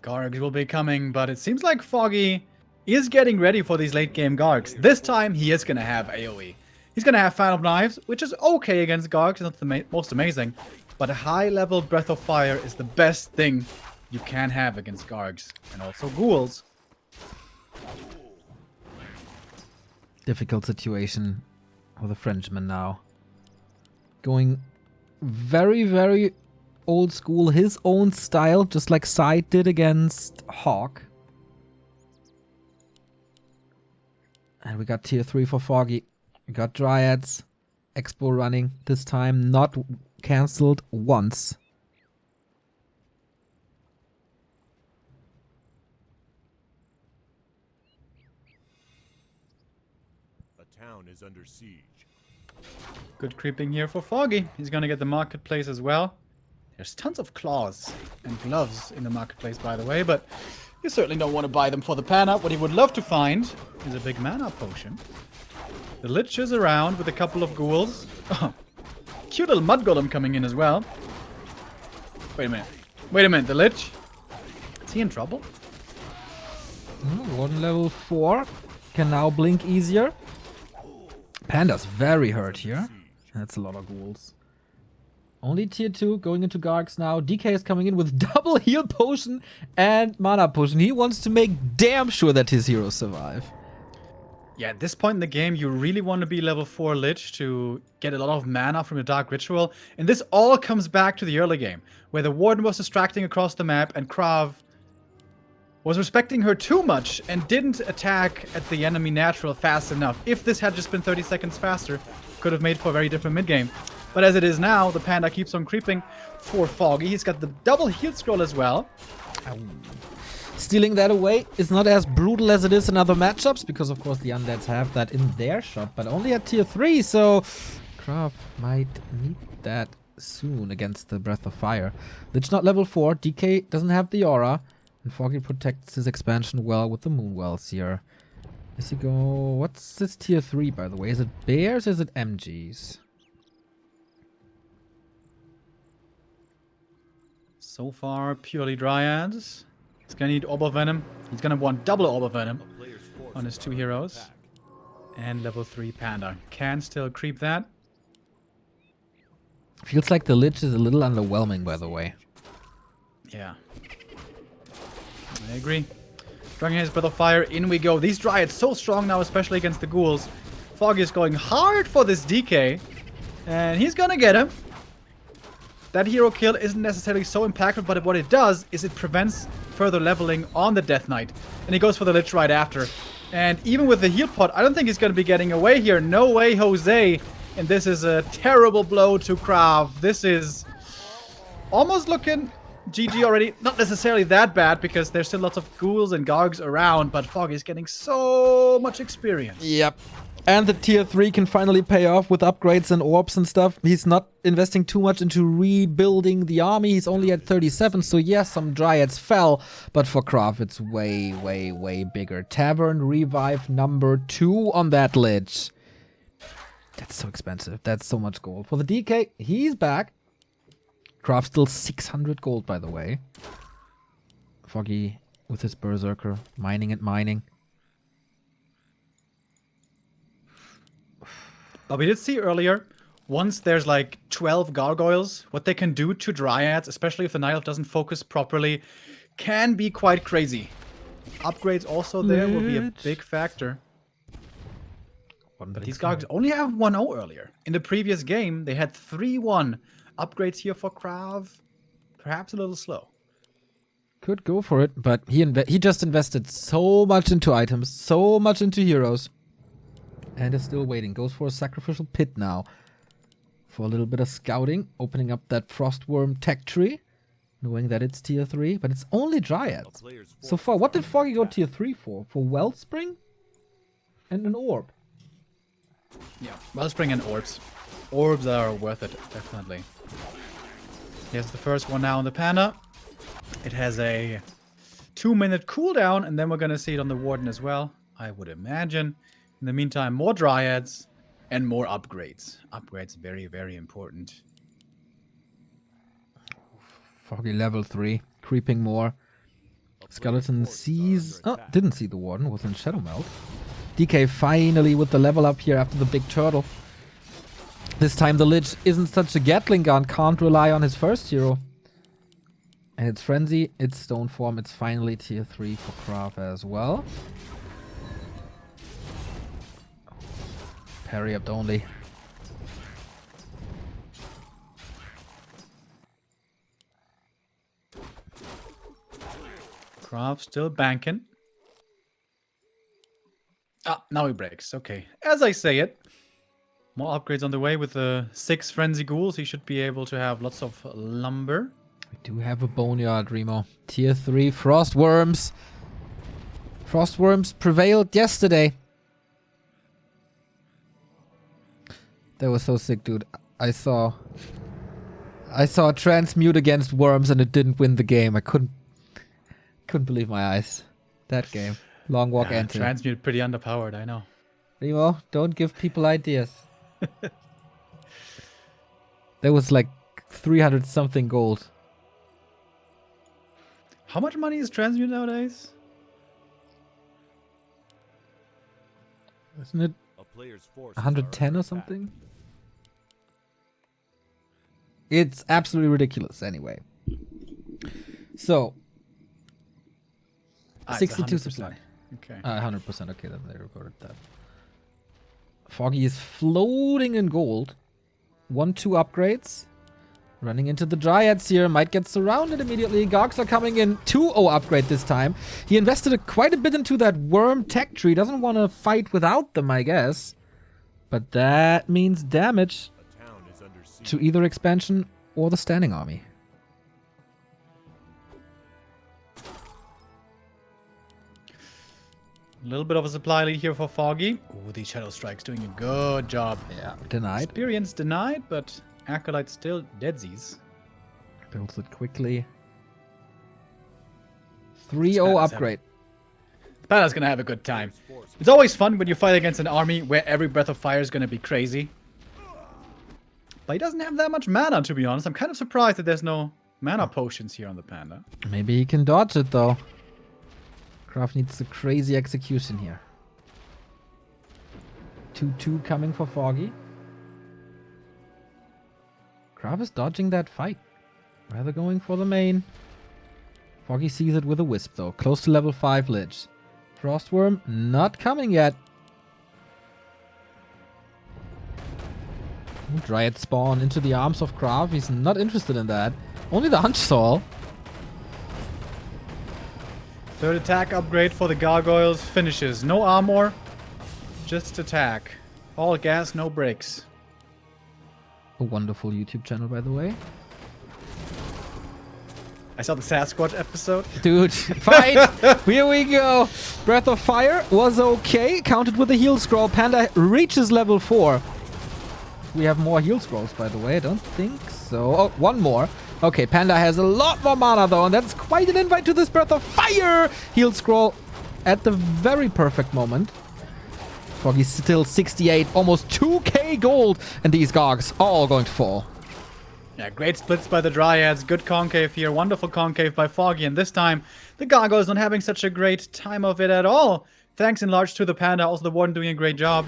Gargs will be coming, but it seems like Foggy is getting ready for these late game Gargs. This time, he is going to have AoE. He's going to have Fan of Knives, which is okay against Gargs. It's not the most amazing. But a high-level Breath of Fire is the best thing you can have against Gargs. And also Ghouls. Difficult situation for the Frenchman now. Going very, very old school, his own style, just like Side did against Hawk. And we got tier 3 for Foggy. We got Dryads. Expo running. This time not cancelled once. A town is under siege. Good creeping here for Foggy. He's going to get the marketplace as well. There's tons of claws and gloves in the marketplace, by the way, but you certainly don't want to buy them for the Pana. What he would love to find is a big mana potion. The Lich is around with a couple of ghouls. Oh, cute little mud golem coming in as well. Wait a minute. Wait a minute. The Lich? Is he in trouble? Warden level 4 can now blink easier. Panda's very hurt here. That's a lot of ghouls. Only tier 2 going into Gargs now. DK is coming in with double heal potion and mana potion. He wants to make damn sure that his heroes survive. Yeah, at this point in the game, you really want to be level 4 Lich to get a lot of mana from your Dark Ritual. And this all comes back to the early game, where the Warden was distracting across the map and KraV was respecting her too much and didn't attack at the enemy natural fast enough. If this had just been 30 seconds faster, could have made for a very different mid-game. But as it is now, the Panda keeps on creeping for Foggy. He's got the double heal scroll as well. Stealing that away is not as brutal as it is in other matchups, because of course the Undeads have that in their shop, but only at tier 3, so KraV might need that soon against the Breath of Fire. Lich not level 4, DK doesn't have the aura, and Foggy protects his expansion well with the Moonwells here. Does he go... What's this tier 3, by the way? Is it Bears or is it MGs? So far, purely Dryads. He's gonna need Orb of Venom. He's gonna want double Orb of Venom on his 2 heroes. And level 3 Panda. Can still creep that. Feels like the Lich is a little underwhelming, by the way. Yeah. I agree. Dragon his Breath of Fire. In we go. These Dryads so strong now, especially against the Ghouls. Foggy is going hard for this DK. And he's gonna get him. That hero kill isn't necessarily so impactful, but what it does is it prevents further leveling on the Death Knight. And he goes for the Lich right after. And even with the heal pot, I don't think he's going to be getting away here. No way, Jose. And this is a terrible blow to KraV. This is almost looking GG already. Not necessarily that bad because there's still lots of ghouls and gargs around, but Foggy's getting so much experience. Yep. And the tier 3 can finally pay off with upgrades and orbs and stuff. He's not investing too much into rebuilding the army. He's only at 37, so yes, some dryads fell. But for KraV, it's way, way, way bigger. Tavern Revive number 2 on that lich. That's so expensive. That's so much gold. For the DK, he's back. KraV still 600 gold, by the way. Foggy with his Berserker, mining and mining. But we did see earlier, once there's like 12 gargoyles, what they can do to dryads, especially if the Night Elf doesn't focus properly, can be quite crazy. Upgrades also there will be a big factor. But these gargoyles only have 1-0 earlier. In the previous game, they had 3-1. Upgrades here for KraV, perhaps a little slow. Could go for it, but he just invested so much into items, so much into heroes. And is still waiting. Goes for a sacrificial pit now. For a little bit of scouting. Opening up that Frostworm tech tree. Knowing that it's tier 3. But it's only dryads. So far, what did Foggy go tier 3 for? For Wellspring? And an orb. Yeah, Wellspring and orbs. Orbs are worth it, definitely. Here's the first one now on the Panda. It has a 2-minute cooldown. And then we're going to see it on the Warden as well, I would imagine. In the meantime, more dryads and more upgrades. Upgrades very, very important. Foggy level 3. Creeping more. Skeleton sees... Oh, didn't see the Warden. Was in Shadow Melt. DK finally with the level up here after the big turtle. This time the Lich isn't such a Gatling gun. Can't rely on his first hero. And it's Frenzy. It's Stone Form. It's finally tier 3 for KraV as well. Parry up only. KraV still banking. Ah, now he breaks. Okay. As I say it, more upgrades on the way with the 6 Frenzy Ghouls. He should be able to have lots of lumber. We do have a Boneyard, Remo. Tier 3 Frostworms. Frostworms prevailed yesterday. That was so sick, dude. I saw transmute against worms and it didn't win the game. I couldn't believe my eyes. That game. Long walk enter. Transmute pretty underpowered, I know. Remo, don't give people ideas. There was like 300 something gold. How much money is transmute nowadays? Isn't it 110 or something? It's absolutely ridiculous anyway. So, 62 supply. Okay. 100%. Okay, then they recorded that. Foggy is floating in gold. 1-2 upgrades. Running into the Dryads here. Might get surrounded immediately. Gargs are coming in. 2-0 upgrade this time. He invested quite a bit into that worm tech tree. Doesn't want to fight without them, I guess. But that means damage to either expansion or the standing army. A little bit of a supply lead here for Foggy. Ooh, the Shadow Strike's doing a good job. Yeah, denied. Experience denied, but Acolyte still deadsies. Builds it quickly. 3-0 upgrade. Pana's gonna have a good time. It's always fun when you fight against an army where every breath of fire is gonna be crazy. But he doesn't have that much mana, to be honest. I'm kind of surprised that there's no mana potions here on the Panda. Maybe he can dodge it, though. KraV needs a crazy execution here. 2-2 coming for Foggy. KraV is dodging that fight. Rather going for the main. Foggy sees it with a wisp, though. Close to level 5 Lich. Frostworm not coming yet. Dryad spawn into the arms of KraV. He's not interested in that. Only the Hunch Saw. Third attack upgrade for the gargoyles finishes. No armor, just attack. All gas, no brakes. A wonderful YouTube channel, by the way. I saw the Sasquatch episode. Dude, fight! Here we go. Breath of Fire was okay. Counted with the heal scroll. Panda reaches level 4. We have more heal scrolls, by the way. I don't think so. Oh, one more. Okay, Panda has a lot more mana, though, and that's quite an invite to this Breath of Fire heal scroll at the very perfect moment. Foggy's still 68, almost 2k gold, and these Gargs are all going to fall. Yeah, great splits by the Dryads. Good concave here. Wonderful concave by Foggy. And this time, the Gargoyles not having such a great time of it at all. Thanks in large to the Panda. Also, the Warden doing a great job.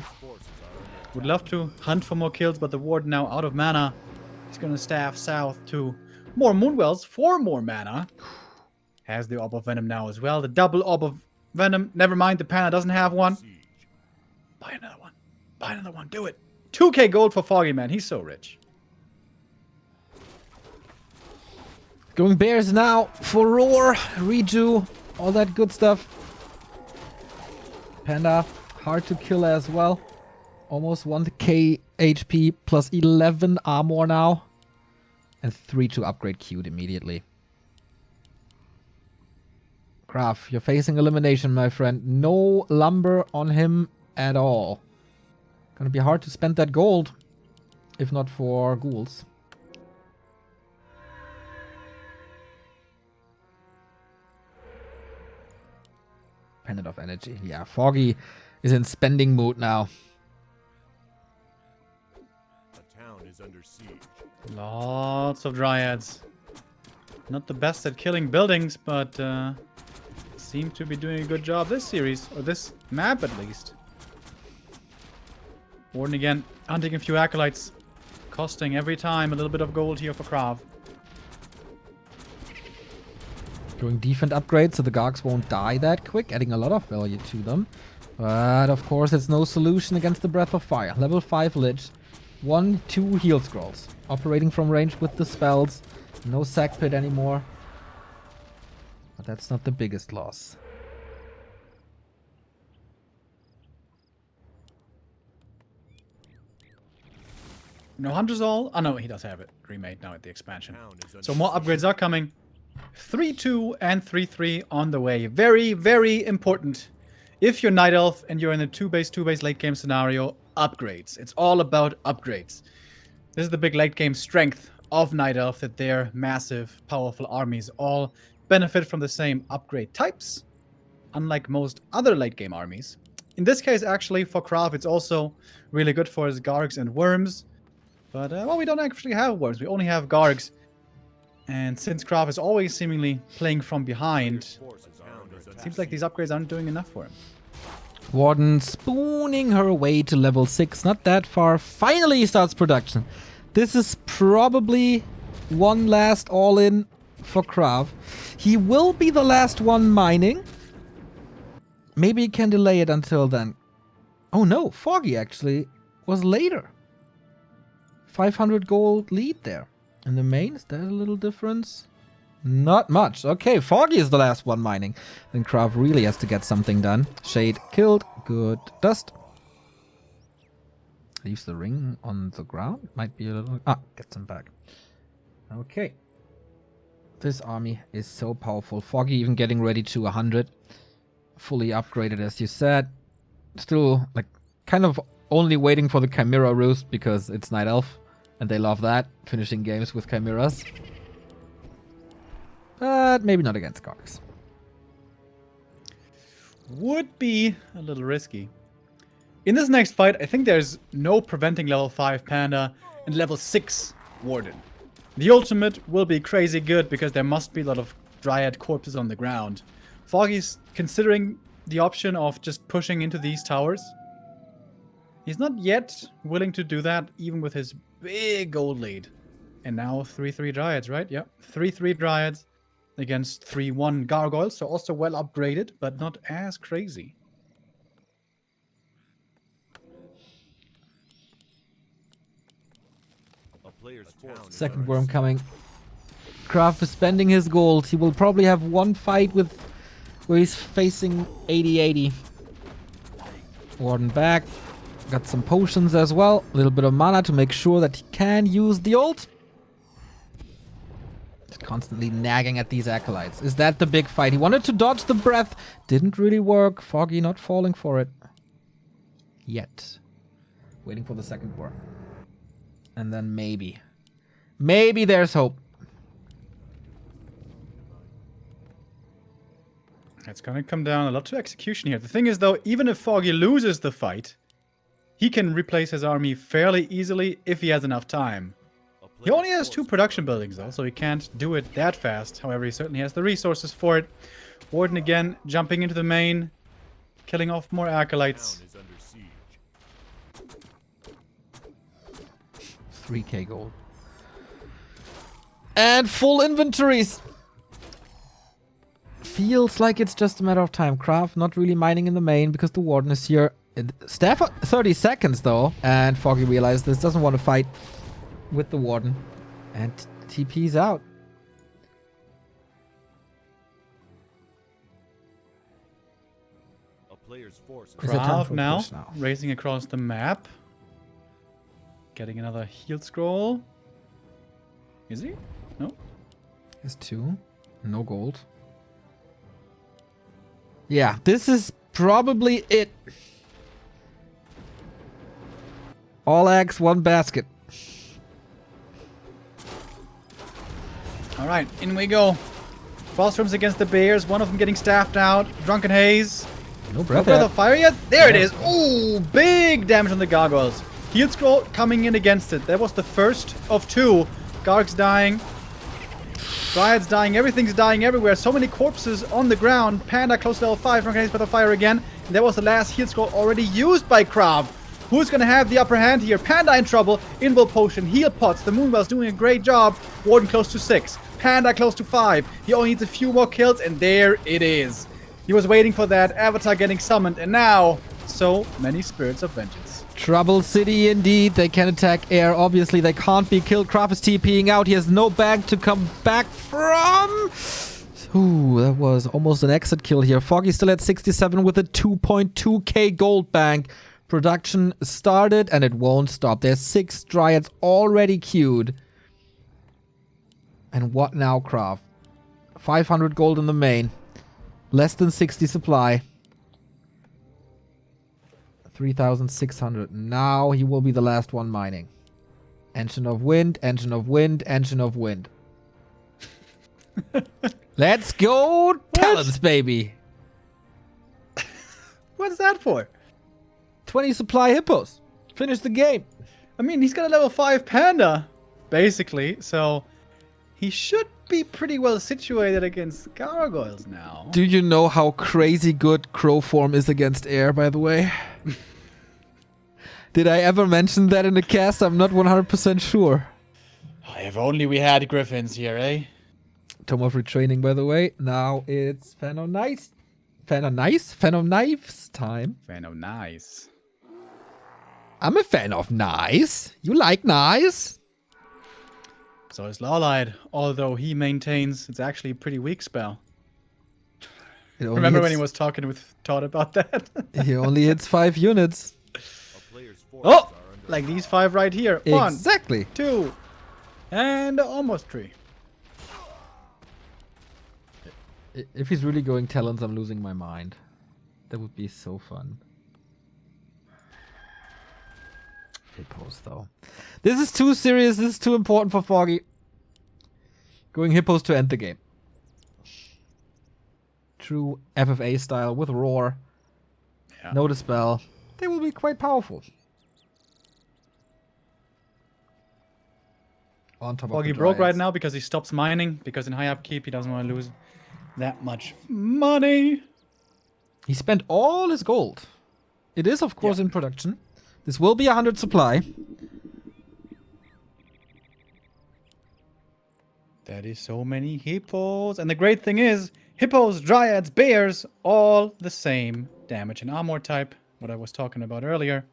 Would love to hunt for more kills, but the Warden now out of mana. He's going to staff south to more Moonwells for more mana. Has the Orb of Venom now as well. The double Orb of Venom. Never mind, the Panda doesn't have one. Buy another one. Buy another one. Do it. 2k gold for Foggy, man. He's so rich. Going Bears now for Roar, Reju, all that good stuff. Panda, hard to kill as well. Almost 1k HP plus 11 armor now. And 3 to upgrade queued immediately. KraV, you're facing elimination, my friend. No lumber on him at all. Gonna be hard to spend that gold. If not for ghouls. Pendant of Energy. Yeah, Foggy is in spending mood now. A town is under siege. Lots of Dryads. Not the best at killing buildings, but seem to be doing a good job this series, or this map at least. Warden again, hunting a few acolytes, costing every time a little bit of gold here for KraV. Doing defense upgrades so the Gargs won't die that quick, adding a lot of value to them. But of course it's no solution against the Breath of Fire. Level 5 Lich, 1-2 heal scrolls. Operating from range with the spells. No sack pit anymore. But that's not the biggest loss. No Hunter's All? Oh no, he does have it remade now at the expansion. So more upgrades are coming. 3-2 and 3-3 on the way. Very, very important. If you're Night Elf and you're in a 2-base late game scenario, upgrades. It's all about upgrades. This is the big late game strength of Night Elf, that their massive, powerful armies all benefit from the same upgrade types, unlike most other late game armies. In this case, actually, for KraV, it's also really good for his Gargs and Worms. But, well, we don't actually have Worms. We only have Gargs. And since KraV is always seemingly playing from behind, it seems like these upgrades aren't doing enough for him. Warden spooning her way to level 6. Not that far. Finally starts production. This is probably one last all-in for KraV. He will be the last one mining. Maybe he can delay it until then. Oh no, Foggy actually was later. 500 gold lead there. In the main, is that a little difference? Not much. Okay, Foggy is the last one mining. Then KraV really has to get something done. Shade killed. Good dust. Leaves the ring on the ground. Might be a little... Ah, gets him back. Okay. This army is so powerful. Foggy even getting ready to 100. Fully upgraded, as you said. Still, like, kind of only waiting for the Chimera Roost because it's Night Elf. And they love that, finishing games with Chimeras. But maybe not against Gargs. Would be a little risky. In this next fight, I think there's no preventing level 5 Panda and level 6 Warden. The ultimate will be crazy good because there must be a lot of Dryad corpses on the ground. Foggy's considering the option of just pushing into these towers. He's not yet willing to do that, even with his big gold lead. And now 3-3 Dryads, right? Yep. 3-3 Dryads against 3-1 Gargoyles. So also well upgraded, but not as crazy. Second worm coming. KraV is spending his gold. He will probably have one fight with where he's facing 80-80. Warden back. Got some potions as well. A little bit of mana to make sure that he can use the ult. Just constantly nagging at these acolytes. Is that the big fight? He wanted to dodge the breath. Didn't really work. Foggy not falling for it. Yet. Waiting for the second war. And then maybe. Maybe there's hope. It's gonna come down a lot to execution here. The thing is, though, even if Foggy loses the fight, he can replace his army fairly easily if he has enough time. He only has 2 production buildings, though, so he can't do it that fast. However, he certainly has the resources for it. Warden again, jumping into the main, killing off more acolytes. 3k gold. And full inventories. Feels like it's just a matter of time. KraV not really mining in the main because the Warden is here. Staff 30 seconds though. And Foggy realized this, doesn't want to fight with the Warden. And TP's out. A player's force Is it time KraV for a now, push now? racing across the map. Getting another heal scroll. Is he? No? Is 2. No gold. Yeah, this is probably it. All eggs, one basket. Alright, in we go. Falstrom's against the Bears, one of them getting staffed out. Drunken Haze. No No breath. breath of fire yet? There it Yeah. is. Ooh, big damage on the gargoyles. Heal scroll coming in against it. That was the first of 2. Gargs dying. Dryads dying. Everything's dying everywhere. So many corpses on the ground. Panda close to level 5. Drunken Haze breath of fire again. And that was the last heal scroll already used by KraV. Who's going to have the upper hand here? Panda in trouble. Invul potion. Heal pots. The Moonwell's doing a great job. Warden close to 6. Panda close to 5. He only needs a few more kills, and there it is. He was waiting for that. Avatar getting summoned, and now so many spirits of vengeance. Trouble City indeed. They can attack air. Obviously, they can't be killed. KraV is TPing out. He has no bag to come back from. Ooh, that was almost an exit kill here. Foggy still at 67 with a 2.2k gold bank. Production started, and it won't stop. There's 6 Dryads already queued. And what now, KraV? 500 gold in the main. Less than 60 supply. 3,600. Now he will be the last one mining. Engine of wind, engine of wind, engine of wind. Let's go, talents, baby. What's that for? 20 supply hippos. Finish the game. I mean, he's got a level 5 Panda, basically, so he should be pretty well situated against gargoyles now. Do you know how crazy good crow form is against air, by the way? Did I ever mention that in the cast? I'm not 100% sure. If only we had griffins here, eh? Tome of retraining, by the way. Now it's Fan of Knives time. Fan of nice. I'm a fan of knives. You like knives? So is Lawlight, although he maintains it's actually a pretty weak spell. It only Remember when hits- he was talking with Todd about that? He only hits 5 units. A player's forces Oh! are under Like these 5 right here. 1, Exactly. 2, and almost 3. If he's really going talents, I'm losing my mind. That would be so fun. Hippos, though. This is too serious. This is too important for Foggy. Going hippos to end the game. True FFA style with roar. Yeah. No dispel. They will be quite powerful. On top Foggy of the broke right Dryads. now because he stops mining, because in high upkeep he doesn't want to lose that much money. He spent all his gold. It is, of course, in production. This will be 100 supply. That is so many hippos. And the great thing is, hippos, dryads, bears, all the same damage and armor type. What I was talking about earlier.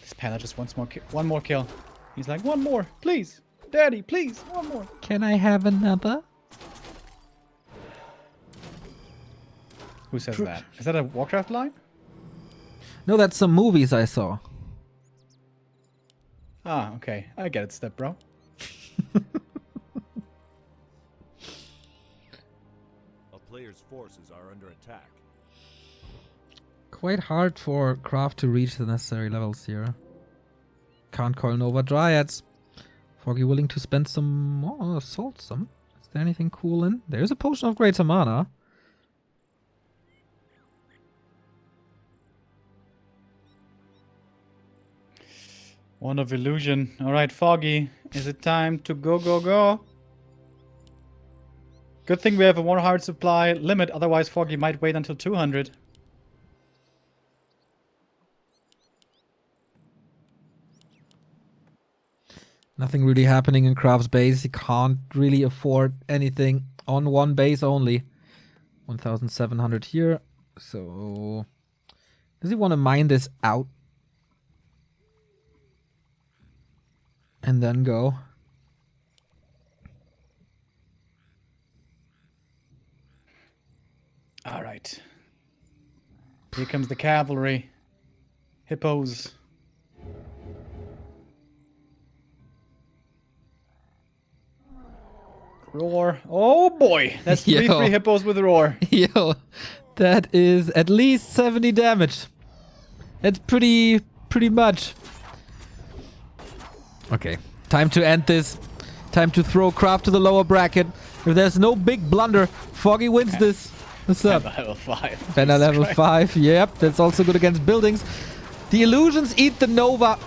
This panda just wants one more kill. He's like, one more, please. Daddy, please, one more. Can I have another? Who says that? Is that a Warcraft line? No, that's some movies I saw. Ah, okay. I get it, step bro. player's forces are under attack. Quite hard for KraV to reach the necessary levels here. Can't call Nova Dryads. Foggy willing to spend some more, assault some. Is there anything cool in? There's a potion of greater mana. Wand of Illusion. Alright, Foggy. Is it time to go, go, go? Good thing we have a 1 heart supply limit, otherwise Foggy might wait until 200. Nothing really happening in KraV's base. He can't really afford anything on one base only. 1,700 here. So, does he want to mine this out? And then go? Alright. Here comes the cavalry. Hippos. Roar. Oh boy! That's 3 Yo. free hippos with roar. Yo, that is at least 70 damage. That's pretty much. Okay, time to end this. Time to throw KraV to the lower bracket. If there's no big blunder, Foggy wins this. What's up? Level 5. Banner Jesus level Christ. 5. Yep, that's also good against buildings. The illusions eat the Nova.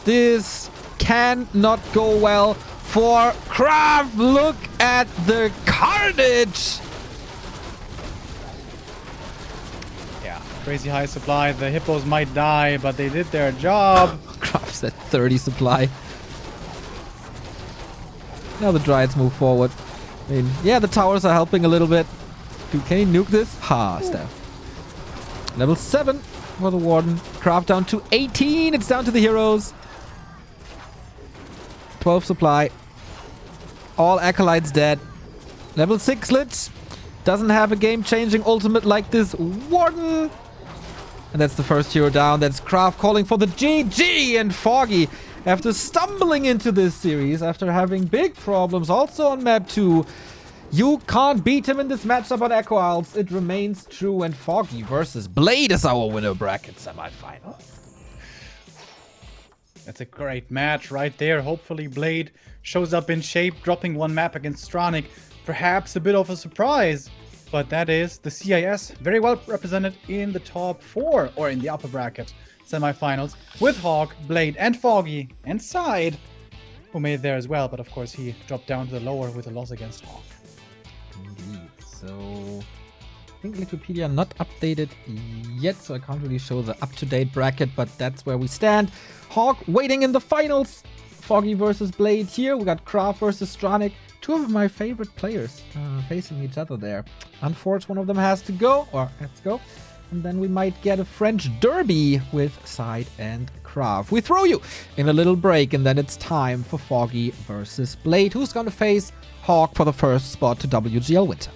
This cannot go well for KraV. Look at the carnage. Yeah, crazy high supply. The hippos might die, but they did their job. KraV's at 30 supply. Now the Dryads move forward. I mean, yeah, the towers are helping a little bit. Can he nuke this? Ha, stab. Level 7 for the Warden. KraV down to 18. It's down to the heroes. 12 supply. All acolytes dead. Level 6 Lich. Doesn't have a game-changing ultimate like this Warden. And that's the first hero down. That's KraV calling for the GG. And Foggy, after stumbling into this series, after having big problems also on map 2, you can't beat him in this matchup on Echo Isles. It remains true. And Foggy versus Blade is our winner bracket semifinal. That's a great match right there. Hopefully Blade shows up in shape, dropping 1 map against Stronic. Perhaps a bit of a surprise. But that is the CIS very well represented in the top 4, or in the upper bracket semifinals, with Hawk, Blade, and Foggy, and Side, who made it there as well. But of course he dropped down to the lower with a loss against Hawk. Indeed. So, I think Wikipedia not updated yet, so I can't really show the up-to-date bracket, but that's where we stand. Hawk waiting in the finals. Foggy versus Blade here. We got KraV versus Stronic. 2 of my favorite players facing each other there. Unfortunately, one of them has to go, or let's go. And then we might get a French derby with Side and KraV. We throw you in a little break, and then it's time for Foggy versus Blade. Who's going to face Hawk for the first spot to WGL Winter?